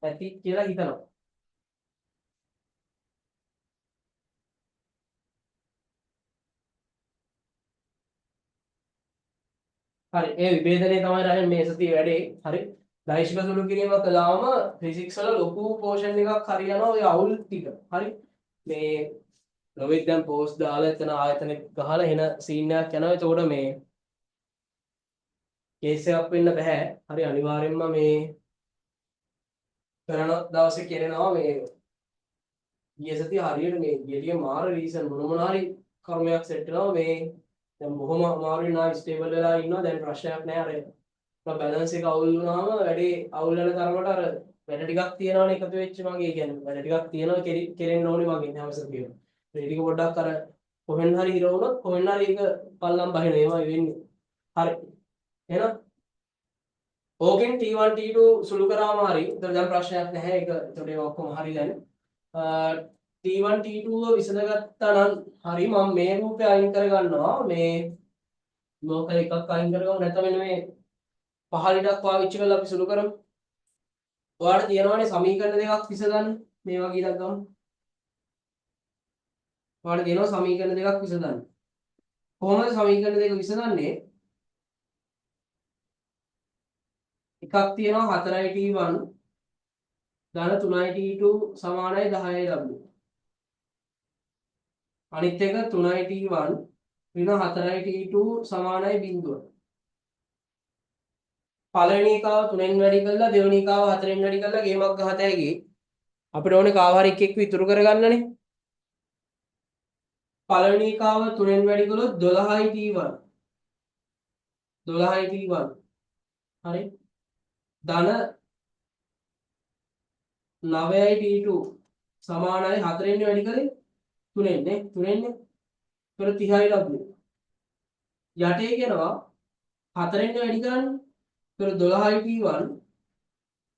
ඇති කියලා හිතනවා. හරි ඒ විභේදනය තමයි රහන් මේ සතිය වැඩේ. හරි දෛශික සුළු කිරීම කළාම ෆිසික්ස් වල ලොකු පෝෂන් එකක් හරියනවා ඔය අවුල් ටික. හරි මේ රොවිත් දැන් පෝස්ට් දාලා එතන ආයතන ගහලා එන සීන් එකක් යනවා. එතකොට මේ කේස් එකක් වෙන්න බෑ. හරි අනිවාර්යෙන්ම මේ කරන දවසේ කියනවා මේ ගිය සතිය හරියට මේ ගෙලිය මාර රීසන් මොන හරි කර්මයක් සෙට් වෙනවා මේ දැන් බොහොම අමාරුයි නා ස්ටේබල් වෙලා ඉන්නවා. දැන් ප්‍රශ්නයක් නෑ අර බැලන්ස් එක අවුල් වුණාම වැඩේ අවුල් වෙන තරමට අර වැඩ ටිකක් තියෙනවනේ එකතු වෙච්ච මගේ කියන්නේ වැඩ ටිකක් තියෙනවා කෙරෙන්න ඕනේ මගේ හැම සතියෙම. ඒ ටික පොඩ්ඩක් අර කොහෙන් හරි හිර වුණොත් කොහෙන් හරි ඒක පල්ලම් බහින ඒවා වෙන්නේ. හරි එහෙනම් ඕකෙන් T1 T2 සුළු කරාම හරි. ඒතර දැන් ප්‍රශ්නයක් නැහැ. ඒක ඒතර ඒක ඔක්කොම හරි දැන්. T1 T2 විසඳගත්තා නම් හරි මම මේ රූපය අයින් කරගන්නවා. මේ මොකක් එකක් අයින් කරගමු නැත්නම් මෙන්න මේ පහළටක් පාවිච්චි කරලා අපි සුළු කරමු. ඔයාලට තියෙනවානේ සමීකරණ දෙකක් විසඳන්න. මේ වගේ එකක් ගමු. ඔයාලට තියෙනවා සමීකරණ දෙකක් විසඳන්න. කොහොමද සමීකරණ දෙක විසඳන්නේ? එකක් තියෙනවා 4t1 ධන 3t2 සමානයි 10w. අනිත් එක 3t1 ඍණ 4t2 සමානයි 0. පළවෙනි එකාව 3න් වැඩි කරලා දෙවෙනි එකාව 4න් වැඩි කරලා ගේමක් ගහත හැකි. අපිට ඕනේ කාව හරි එකෙක් ඉතුරු කරගන්නනේ. පළවෙනි එකාව 3න් වැඩි කළොත් 12t1 12t1 හරි ධන 9t2 සමානයි 4න් වැඩි කරේ 3න් නේ 3න් නේ. ඒතර 30w. යටේ කියනවා 4න් වැඩි කරන්නේ. ඒතර 12t1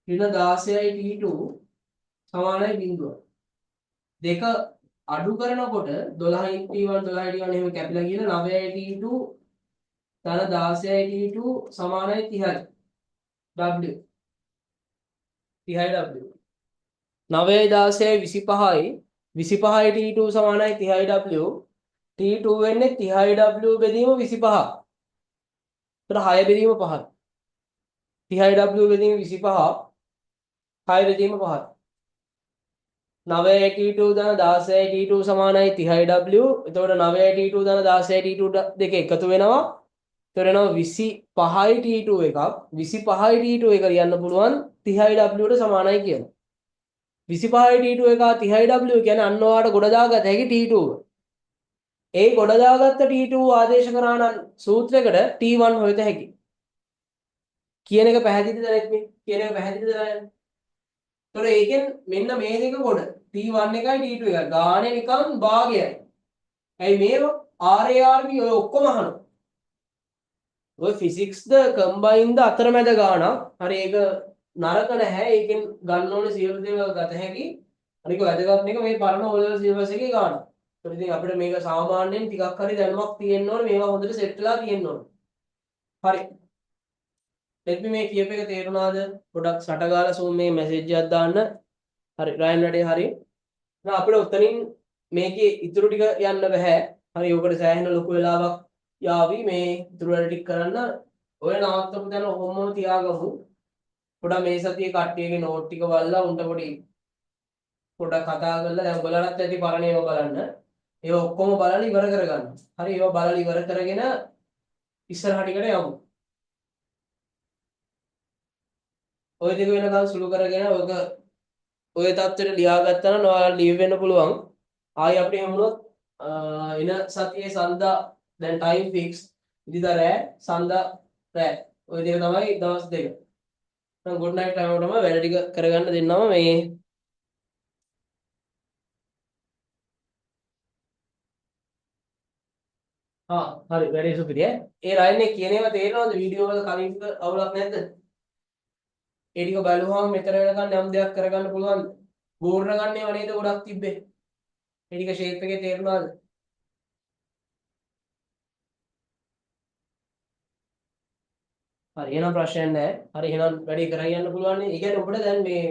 ඍණ 16t2 සමානයි 0. දෙක අඩු කරනකොට 12t1 12t1 එහෙම කැපිලා ගිහලා 9t2 ධන 16t2 සමානයි 30යි. w 30w 9යි 16යි 25යි 25යි t2 සමානයි 30w. t2 වෙන්නේ 30w බෙදීම 25. ඒතර 6 බෙදීම 5යි. 30w බෙදීම 25 6 බෙදීම 5යි. 9යි t2 ධන 16යි t2 සමානයි 30w. එතකොට 9යි t2 ධන 16යි t2 දෙක එකතු වෙනවා. ඒතර එනවා 25යි t2 එකක් 25යි t2 එක ලියන්න පුළුවන් 30w ට සමානයි කියන. 25යි t2 එක 30w කියන්නේ අන්න ඔයාලට ගොඩ දාගත හැකි t2. ඒ ගොඩ දාගත්ත t2 ආදේශ කරා නම් සූත්‍රයකට t1 හොයත හැකි. කියන එක පැහැදිලිද නැත්නම් කියන එක පැහැදිලිද නැහැ. ඒතර ඒකෙන් මෙන්න මේ දෙක ගොඩ t1 එකයි t2 එකයි ගානේ නිකන් භාගයයි. ඇයි මේවා RARB ඔය ඔක්කොම අහනවා. ඔය ෆිසික්ස් ද කම්බයින් ද අතරමැද ගානක්. හරි ඒක නරක නැහැ. ඒකෙන් ගන්න ඕනේ සියලු දේවල් ගත හැකි. අනික වැදගත් එක මේ පරණ O level syllabus එකේ ගාන. ඒත් ඉතින් අපිට මේක සාමාන්‍යයෙන් ටිකක් හරි දැනුමක් තියෙන්න ඕනේ. මේවා හොඳට සෙට් වෙලා තියෙන්න ඕනේ. හරි. let me මේ කියප එක තේරුණාද? පොඩක් සටගාලා සූම් මේ මැසේජ් එකක් දාන්න. හරි රයන් වැඩේ හරි. දැන් අපිට උතනින් මේකේ ඉතුරු ටික යන්න බෑ. හරි ඔකට සෑහෙන ලොකු වෙලාවක් යාවි මේ ඉතුරු වැඩ ටික කරන්න. ඔය නවත්තපු දැන් ඔහොමම තියාගමු. පොඩක් මේ සතියේ කට්ටියගේ නෝට් ටික බලලා උන්ට පොඩක් කතා කරලා දැන් බලලත් ඇති පරණ ඒවා බලන්න. ඒවා ඔක්කොම බලලා ඉවර කරගන්න. හරි ඒවා බලලා ඉවර කරගෙන ඉස්සරහට ටිකට යමු. ඔය දෙක වෙනකන් සුළු කරගෙන ඔය තත්ත්වෙට ලියාගත්තා නම් ඔයාලා ලීව් වෙන්න පුළුවන්. ආයි අපිට එහෙම වුණොත් එන සතියේ සඳා දැන් ටයිම් ෆික්ස් ඉදිරියට රෑ සඳා රෑ ඔය දෙක තමයි දවස් දෙක. දැන් ගුඩ් නයිට් ටයිම් එකටම වැඩ ටික කරගන්න දෙන්නම මේ හරි වැඩේ සුපිරිය. ඒ රයින් එක කියන ඒවා තේරෙනවද වීඩියෝ වල කලින් අවුලක් නැද්ද? ඒ ටික බලුවාම මෙතන වෙනකන් යම් දෙයක් කරගන්න පුළුවන්. ගෝරණ ගන්න ඒවා නේද ගොඩක් තිබ්බේ. ඒ ටික ෂේප් එකේ තේරුණාද? හරි එහෙනම් ප්‍රශ්නයක් නැහැ. හරි එහෙනම් වැඩේ කරගෙන යන්න පුළුවන් නේ. ඒ කියන්නේ ඔබට දැන් මේ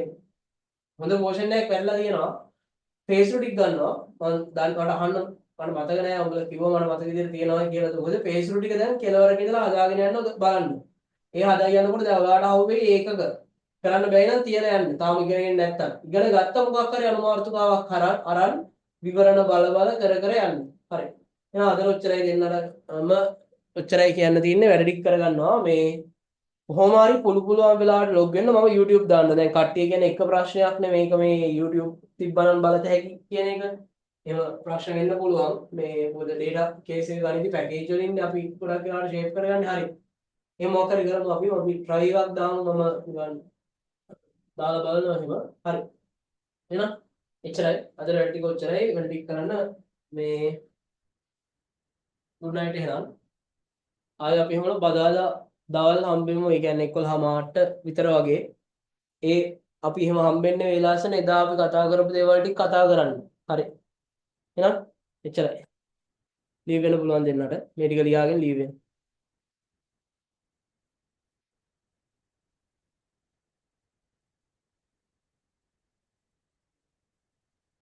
හොඳ පෝෂන් එකක් පැනලා තියෙනවා. ෆේස් ටු ටික ගන්නවා. මම දැන් ඔයාලට අහන්න මට මතක නෑ උඹලා කිව්වා මට මතක විදිහට තියෙනවා කියලා. මොකද පේස්ලු ටික දැන් කෙලවරක ඉඳලා හදාගෙන යන්න බලන්න. ඒ හදා යනකොට දැන් ඔයාලට අහුවෙයි ඒකක කරන්න බැයි නම් තියලා යන්න. තාම ඉගෙනගෙන නැත්තම්. ඉගෙන ගත්ත මොකක් හරි අනුමාර්ථකාවක් අරන් විවරණ බල කර යන්න. හරි. එහෙනම් අද ඔච්චරයි දෙන්නටම ඔච්චරයි කියන්න තියෙන්නේ. වැඩ ටික කරගන්නවා. මේ කොහොම හරි පුළුවන් වෙලාවට ලොග් වෙන්න මම YouTube දාන්න. දැන් කට්ටිය කියන්නේ එක ප්‍රශ්නයක් නෙමෙයි මේක මේ YouTube තිබ්බනම් බලත හැකි කියන එක. එහෙම ප්‍රශ්න වෙන්න පුළුවන්. මේ මොකද data case එක ගනිද්දි package වලින් අපි ගොඩක් වෙලාවට shape කරගන්නේ හරි. එහෙම මොකක් හරි කරමු අපි try එකක් දාමු මම නිකන් දාලා බලනවා එහෙම. හරි. එහෙනම් එච්චරයි. අද වැඩ ටික ඔච්චරයි. වැඩ ටික කරන්න මේ good night එහෙනම්. ආයෙ අපි එහෙම බදාදා දවල් හම්බෙමු. ඒ කියන්නේ 11:00ට විතර වගේ. ඒ අපි එහෙම හම්බෙන්නේ වේලාසන එදා අපි කතා කරපු දේවල් ටික කතා කරන්න. හරි. එහෙනම් එච්චරයි. ලීව් වෙන්න පුළුවන් දෙන්නට. මේ ටික ලියාගෙන ලීව් වෙන්න.